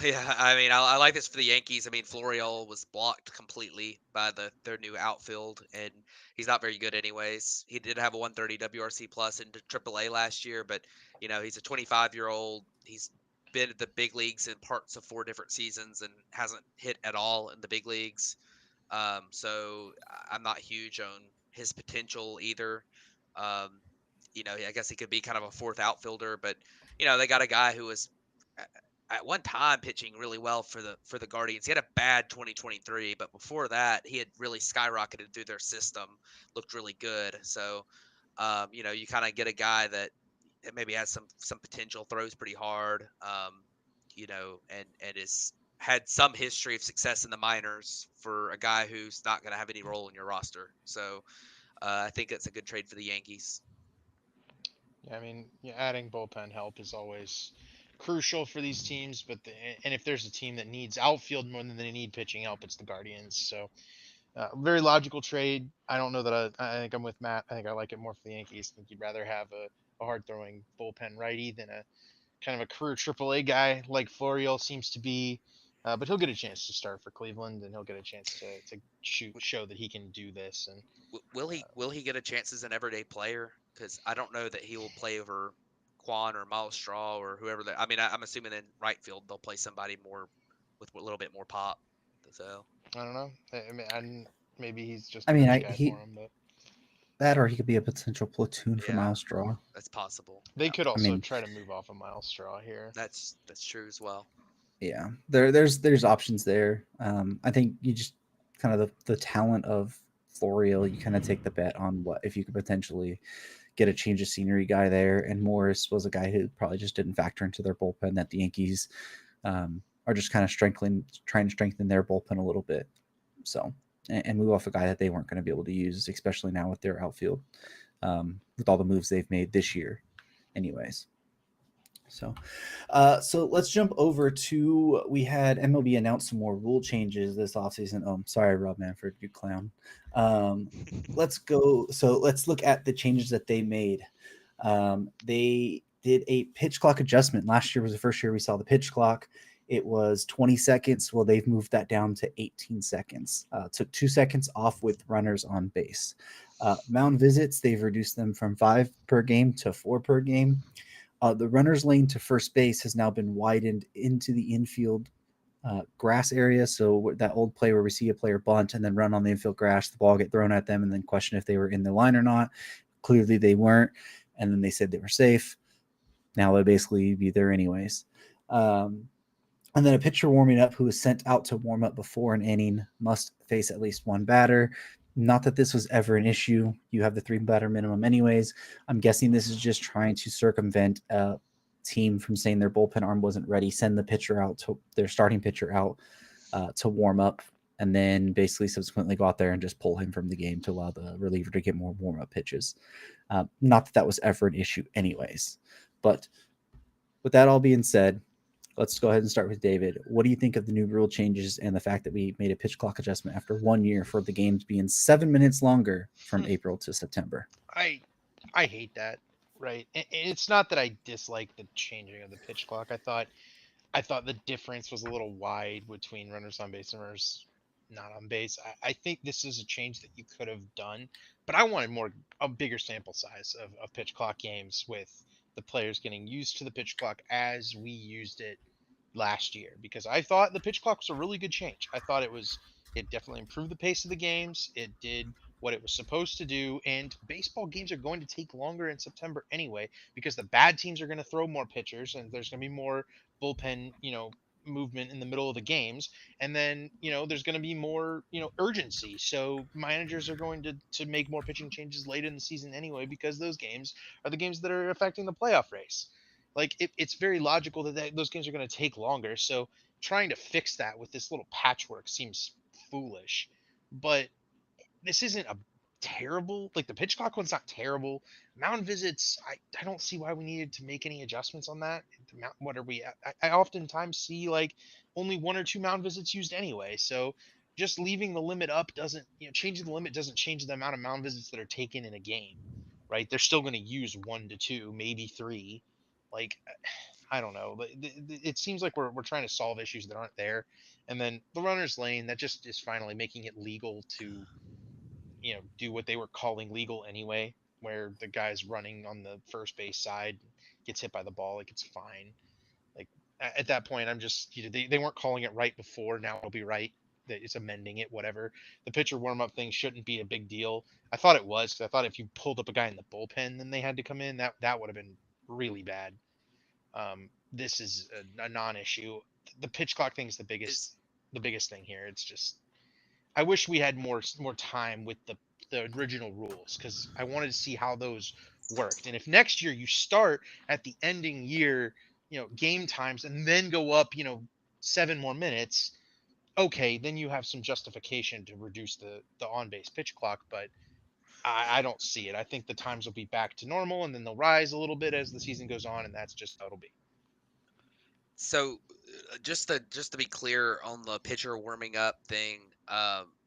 Yeah, I mean, I like this for the Yankees. I mean, Florial was blocked completely by their new outfield, and he's not very good anyways. He did have a 130 WRC plus in AAA last year, but he's a 25-year-old. He's been at the big leagues in parts of 4 different seasons and hasn't hit at all in the big leagues. So I'm not huge on his potential either. Um, I guess he could be kind of a fourth outfielder, but they got a guy who was at one time pitching really well for the Guardians. He had a bad 2023, but before that, he had really skyrocketed through their system, looked really good. So, you kind of get a guy that maybe has some potential, throws pretty hard, and is had some history of success in the minors for a guy who's not going to have any role in your roster. So, I think it's a good trade for the Yankees. Yeah, I mean, adding bullpen help is always crucial for these teams. And if there's a team that needs outfield more than they need pitching help, it's the Guardians. So Very logical trade. I don't know that I think I'm with Matt. I think I like it more for the Yankees. I think you'd rather have a hard throwing bullpen righty than a kind of a career AAA guy like Florial seems to be. But he'll get a chance to start for Cleveland, and he'll get a chance to show that he can do this. And Will he get a chance as an everyday player? Because I don't know that he will play over Quan or Miles Straw or whoever. I mean, I'm assuming in right field they'll play somebody more with a little bit more pop. So I don't know. Maybe he's just I a mean, bench I guy for he him, but that or he could be a potential platoon for yeah, Miles Straw. that's possible. they Yeah, could I also mean, try to move off of Miles Straw here. that's true as well. yeah, there's options there. I think you just kind of the talent of Florial, you kind of take the bet on what if you could potentially get a change of scenery guy there. And Morris was a guy who probably just didn't factor into their bullpen that the Yankees are just kind of trying to strengthen their bullpen a little bit. So, and move off a guy that they weren't going to be able to use, especially now with their outfield, with all the moves they've made this year, anyways. So let's jump over to we had MLB announce some more rule changes this offseason. Oh, I'm sorry, Rob Manfred, you clown. Let's go. So let's look at the changes that they made. They did a pitch clock adjustment. Last year was the first year we saw the pitch clock. It was 20 seconds. Well, they've moved that down to 18 seconds. Took 2 seconds off with runners on base. Mound visits, they've reduced them from 5 per game to 4 per game. The runner's lane to first base has now been widened into the infield grass area. So that old play where we see a player bunt and then run on the infield grass, the ball get thrown at them and then question if they were in the line or not. Clearly they weren't. And then they said they were safe. Now they'll basically be there anyways. And then a pitcher warming up who is sent out to warm up before an inning must face at least one batter. Not that this was ever an issue. You have the 3 batter minimum anyways. I'm guessing this is just trying to circumvent a team from saying their bullpen arm wasn't ready, send the pitcher out to their starting pitcher out to warm up, and then basically subsequently go out there and just pull him from the game to allow the reliever to get more warm-up pitches. Not that that was ever an issue anyways. But with that all being said, let's go ahead and start with David. What do you think of the new rule changes and the fact that we made a pitch clock adjustment after 1 year for the games being 7 minutes longer from April to September? I hate that. Right. And it's not that I dislike the changing of the pitch clock. I thought the difference was a little wide between runners on base and runners not on base. I think this is a change that you could have done, but I wanted a bigger sample size of pitch clock games with the players getting used to the pitch clock as we used it last year, because I thought the pitch clock was a really good change. I thought it definitely improved the pace of the games. It did what it was supposed to do, and baseball games are going to take longer in September anyway because the bad teams are going to throw more pitchers and there's going to be more bullpen, movement in the middle of the games, and then there's going to be more urgency, so managers are going to make more pitching changes late in the season anyway because those games are the games that are affecting the playoff race. Like it's very logical that those games are going to take longer. So trying to fix that with this little patchwork seems foolish. But this isn't a terrible, like the pitch clock one's not terrible. Mound visits, I don't see why we needed to make any adjustments on that. What are we? I oftentimes see like only 1 or 2 mound visits used anyway. So just leaving the limit up doesn't, changing the limit doesn't change the amount of mound visits that are taken in a game, right? They're still going to use 1 to 2, maybe 3. Like I don't know, but it seems like we're trying to solve issues that aren't there. And then the runner's lane, that just is finally making it legal to do what they were calling legal anyway, where the guy's running on the first base side gets hit by the ball, like it's fine. Like at that point, I'm just they weren't calling it right before. Now it'll be right. That it's amending it. Whatever. The pitcher warm up thing shouldn't be a big deal. I thought it was, because I thought if you pulled up a guy in the bullpen, then they had to come in. That would have been really bad. This is a non-issue. The pitch clock thing is Is the biggest thing here. It's just I wish we had more time with the original rules, because I wanted to see how those worked. And if next year you start at the ending year, game times, and then go up, 7 more minutes, okay, then you have some justification to reduce the on base pitch clock. But I don't see it. I think the times will be back to normal, and then they'll rise a little bit as the season goes on, and that's just how it'll be. so just to be clear on the pitcher warming up thing.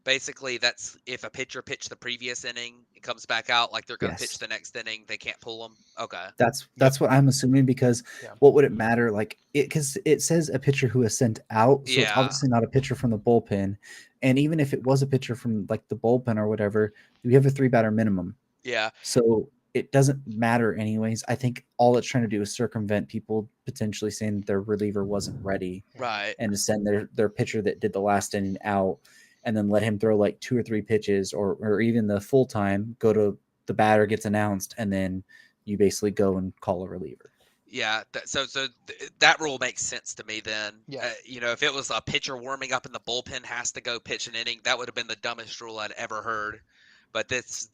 basically that's if a pitcher pitched the previous inning, it comes back out like they're going to pitch Yes. the next inning. They can't pull them. Okay. That's what I'm assuming, because Yeah. what would it matter? Like because it says a pitcher who is sent out, so it's Yeah. obviously not a pitcher from the bullpen. And even if it was a pitcher from like the bullpen or whatever, we have a 3-batter minimum. Yeah. So it doesn't matter anyways. I think all it's trying to do is circumvent people potentially saying that their reliever wasn't ready, Right. and to send their pitcher that did the last inning out, and then let him throw like 2 or 3 pitches, or even the full time, go to the batter gets announced, and then you basically go and call a reliever. Yeah, that rule makes sense to me then. Yeah. If it was a pitcher warming up in the bullpen has to go pitch an inning, that would have been the dumbest rule I'd ever heard. But this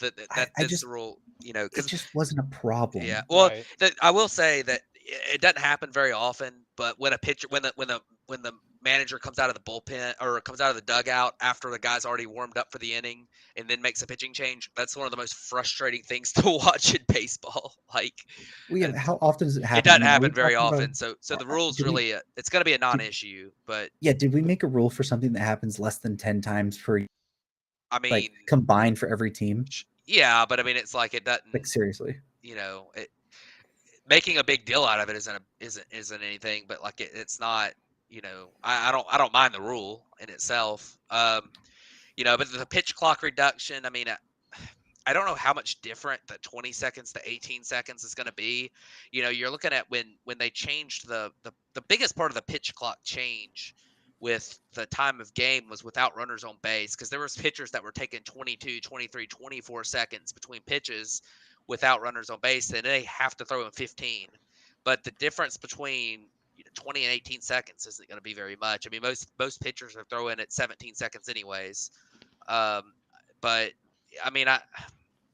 rule, It because just wasn't a problem. yeah. Well, Right. I will say that it doesn't happen very often. But when a pitcher, when the manager comes out of the bullpen or comes out of the dugout after the guy's already warmed up for the inning and then makes a pitching change, that's one of the most frustrating things to watch in baseball. Like, How often does it happen? it doesn't I mean, are we happen very talking about- often. So the rule's did we- really it's going to be a non-issue. But Yeah, did we make a rule for something that happens less than 10 times per, I mean, like combined for every team? yeah, but I mean, it's like it doesn't. Like seriously. Making a big deal out of it isn't anything. But like it's not. I don't mind the rule in itself. But the pitch clock reduction. I mean, I don't know how much different the 20 seconds to 18 seconds is going to be. You're looking at when they changed the biggest part of the pitch clock change with the time of game was without runners on base, because there was pitchers that were taking 22, 23, 24 seconds between pitches without runners on base, and they have to throw in 15. But the difference between 20 and 18 seconds isn't going to be very much. I mean, most pitchers are throwing at 17 seconds anyways. But I mean,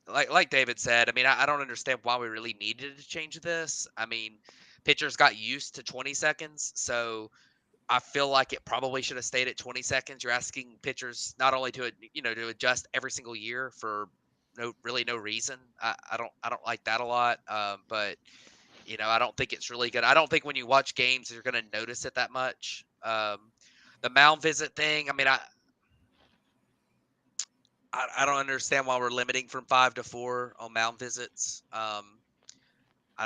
like David said, I mean, I don't understand why we really needed to change this. I mean, pitchers got used to 20 seconds, so I feel like it probably should have stayed at 20 seconds. You're asking pitchers not only to adjust every single year for no reason. I don't like that a lot. But I don't think it's really good. I don't think when you watch games you're going to notice it that much. The mound visit thing. I mean, I don't understand why we're limiting from 5 to 4 on mound visits. I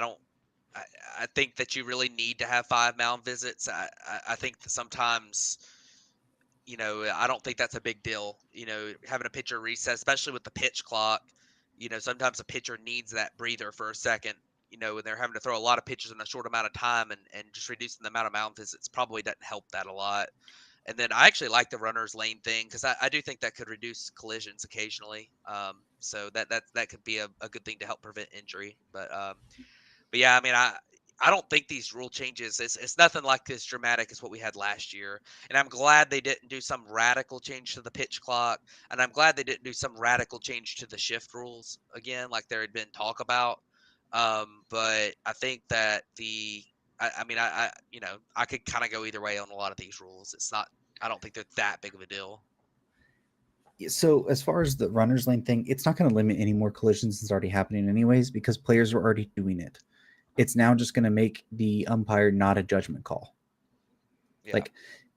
don't. I think that you really need to have 5 mound visits. I think that sometimes, I don't think that's a big deal. Having a pitcher reset, especially with the pitch clock. Sometimes a pitcher needs that breather for a second. When they're having to throw a lot of pitches in a short amount of time, and just reducing the amount of mound visits probably doesn't help that a lot. And then I actually like the runner's lane thing, because I do think that could reduce collisions occasionally. So that could be a good thing to help prevent injury. But yeah, I mean, I don't think these rule changes, it's nothing like as dramatic as what we had last year. And I'm glad they didn't do some radical change to the pitch clock. And I'm glad they didn't do some radical change to the shift rules again, like there had been talk about. But I think that I could kind of go either way on a lot of these rules. I don't think they're that big of a deal. So as far as the runner's lane thing, it's not going to limit any more collisions that's already happening anyways, because players were already doing it. It's now just going to make the umpire not a judgment call. Yeah. Like,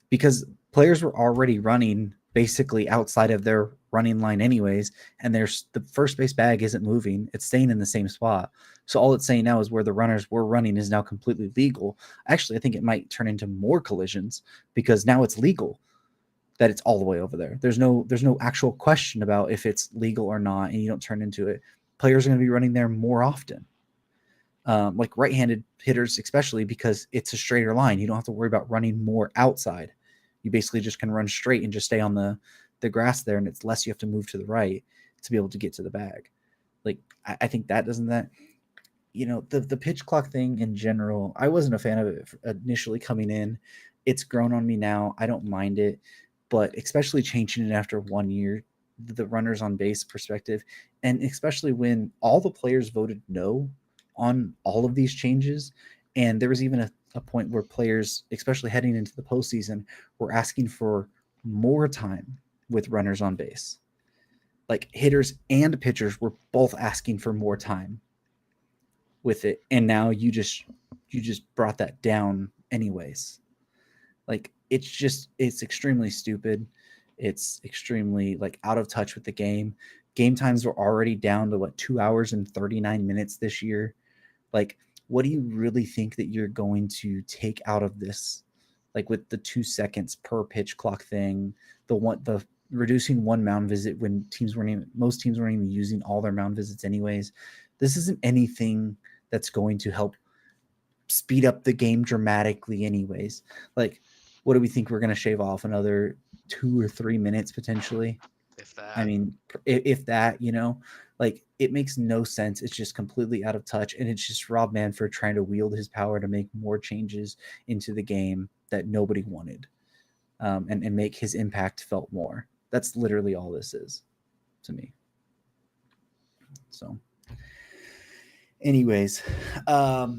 because players were already running basically outside of their running line anyways, and the first base bag isn't moving. It's staying in the same spot. So all it's saying now is where the runners were running is now completely legal. Actually, I think it might turn into more collisions, because now it's legal that it's all the way over there. There's no actual question about if it's legal or not, and you don't turn into it. Players are going to be running there more often. Like right-handed hitters, especially, because it's a straighter line. You don't have to worry about running more outside. You basically just can run straight and just stay on the grass there, and it's less you have to move to the right to be able to get to the bag. Like, I think that the pitch clock thing in general, I wasn't a fan of it initially coming in. It's grown on me now. I don't mind it, but especially changing it after 1 year, the runners on base perspective, and especially when all the players voted no on all of these changes. And there was even a point where players, especially heading into the postseason, were asking for more time with runners on base. Like, hitters and pitchers were both asking for more time with it. And now you just brought that down anyways. Like, it's extremely stupid. It's extremely like out of touch with the game. Game times are already down to 2 hours and 39 minutes this year. Like, what do you really think that you're going to take out of this? Like with the 2 seconds per pitch clock thing, the reducing one mound visit when most teams weren't even using all their mound visits anyways. This isn't anything that's going to help speed up the game dramatically anyways. Like, what do we think we're going to shave off? Another 2 or 3 minutes potentially? If that. I mean, if that, like, it makes no sense. It's just completely out of touch, and it's just Rob Manfred trying to wield his power to make more changes into the game that nobody wanted, and make his impact felt more. That's literally all this is to me. So, anyways, that's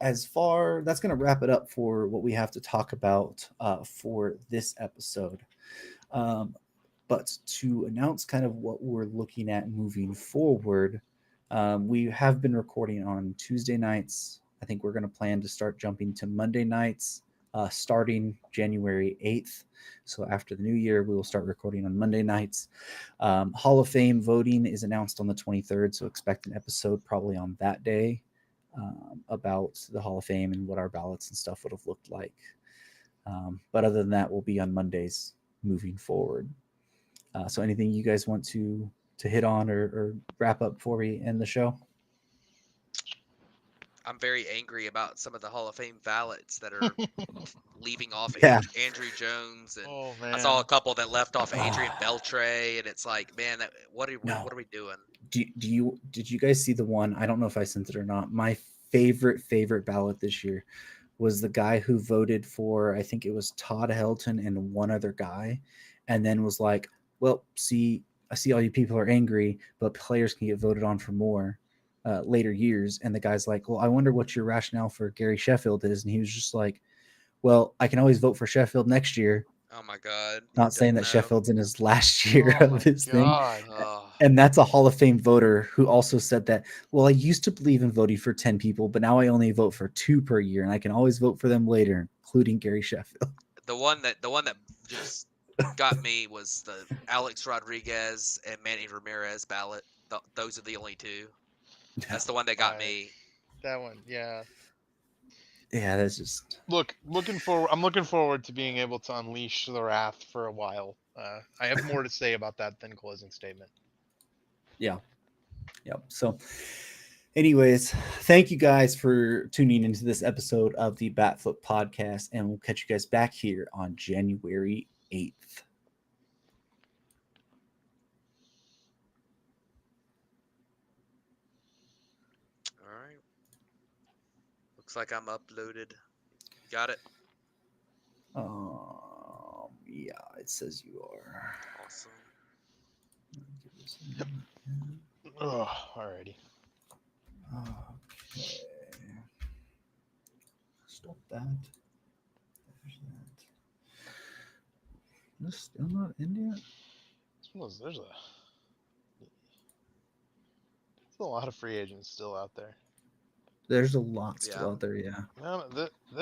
going to wrap it up for what we have to talk about for this episode. But to announce kind of what we're looking at moving forward, we have been recording on Tuesday nights. I think we're going to plan to start jumping to Monday nights starting January 8th. So after the new year, we will start recording on Monday nights. Hall of Fame voting is announced on the 23rd, so expect an episode probably on that day about the Hall of Fame and what our ballots and stuff would have looked like. But other than that, we'll be on Mondays moving forward. So anything you guys want to hit on or wrap up before we end the show? I'm very angry about some of the Hall of Fame ballots that are leaving off Yeah. Andrew Jones, and Oh man, I saw a couple that left off Adrian Beltre, and it's like, man, what are we doing? Did you guys see the one? I don't know if I sent it or not. My favorite ballot this year was the guy who voted for, I think it was Todd Helton and one other guy, and then was like, well, I see all you people are angry, but players can get voted on for more later years. And the guy's like, well, I wonder what your rationale for Gary Sheffield is. And he was just like, well, I can always vote for Sheffield next year. Oh my God. Not saying that know. Sheffield's in his last year of his thing. Oh. And that's a Hall of Fame voter who also said that, well, I used to believe in voting for 10 people, but now I only vote for 2 per year, and I can always vote for them later, including Gary Sheffield. The one that just got me was the Alex Rodriguez and Manny Ramirez ballot. Those are the only two. That's the one that got me. That one, yeah. Yeah, that's just looking forward. I'm looking forward to being able to unleash the wrath for a while. I have more to say about that than closing statement. Yeah. So, anyways, thank you guys for tuning into this episode of the Batflip Podcast, and we'll catch you guys back here on January 8th. All right. Looks like I'm uploaded. Got it? Yeah, it says you are. Awesome. Oh, alrighty. Okay. Stop that. There's that. This still not in yet? There's a lot of free agents still out there. There's a lot still out there, yeah.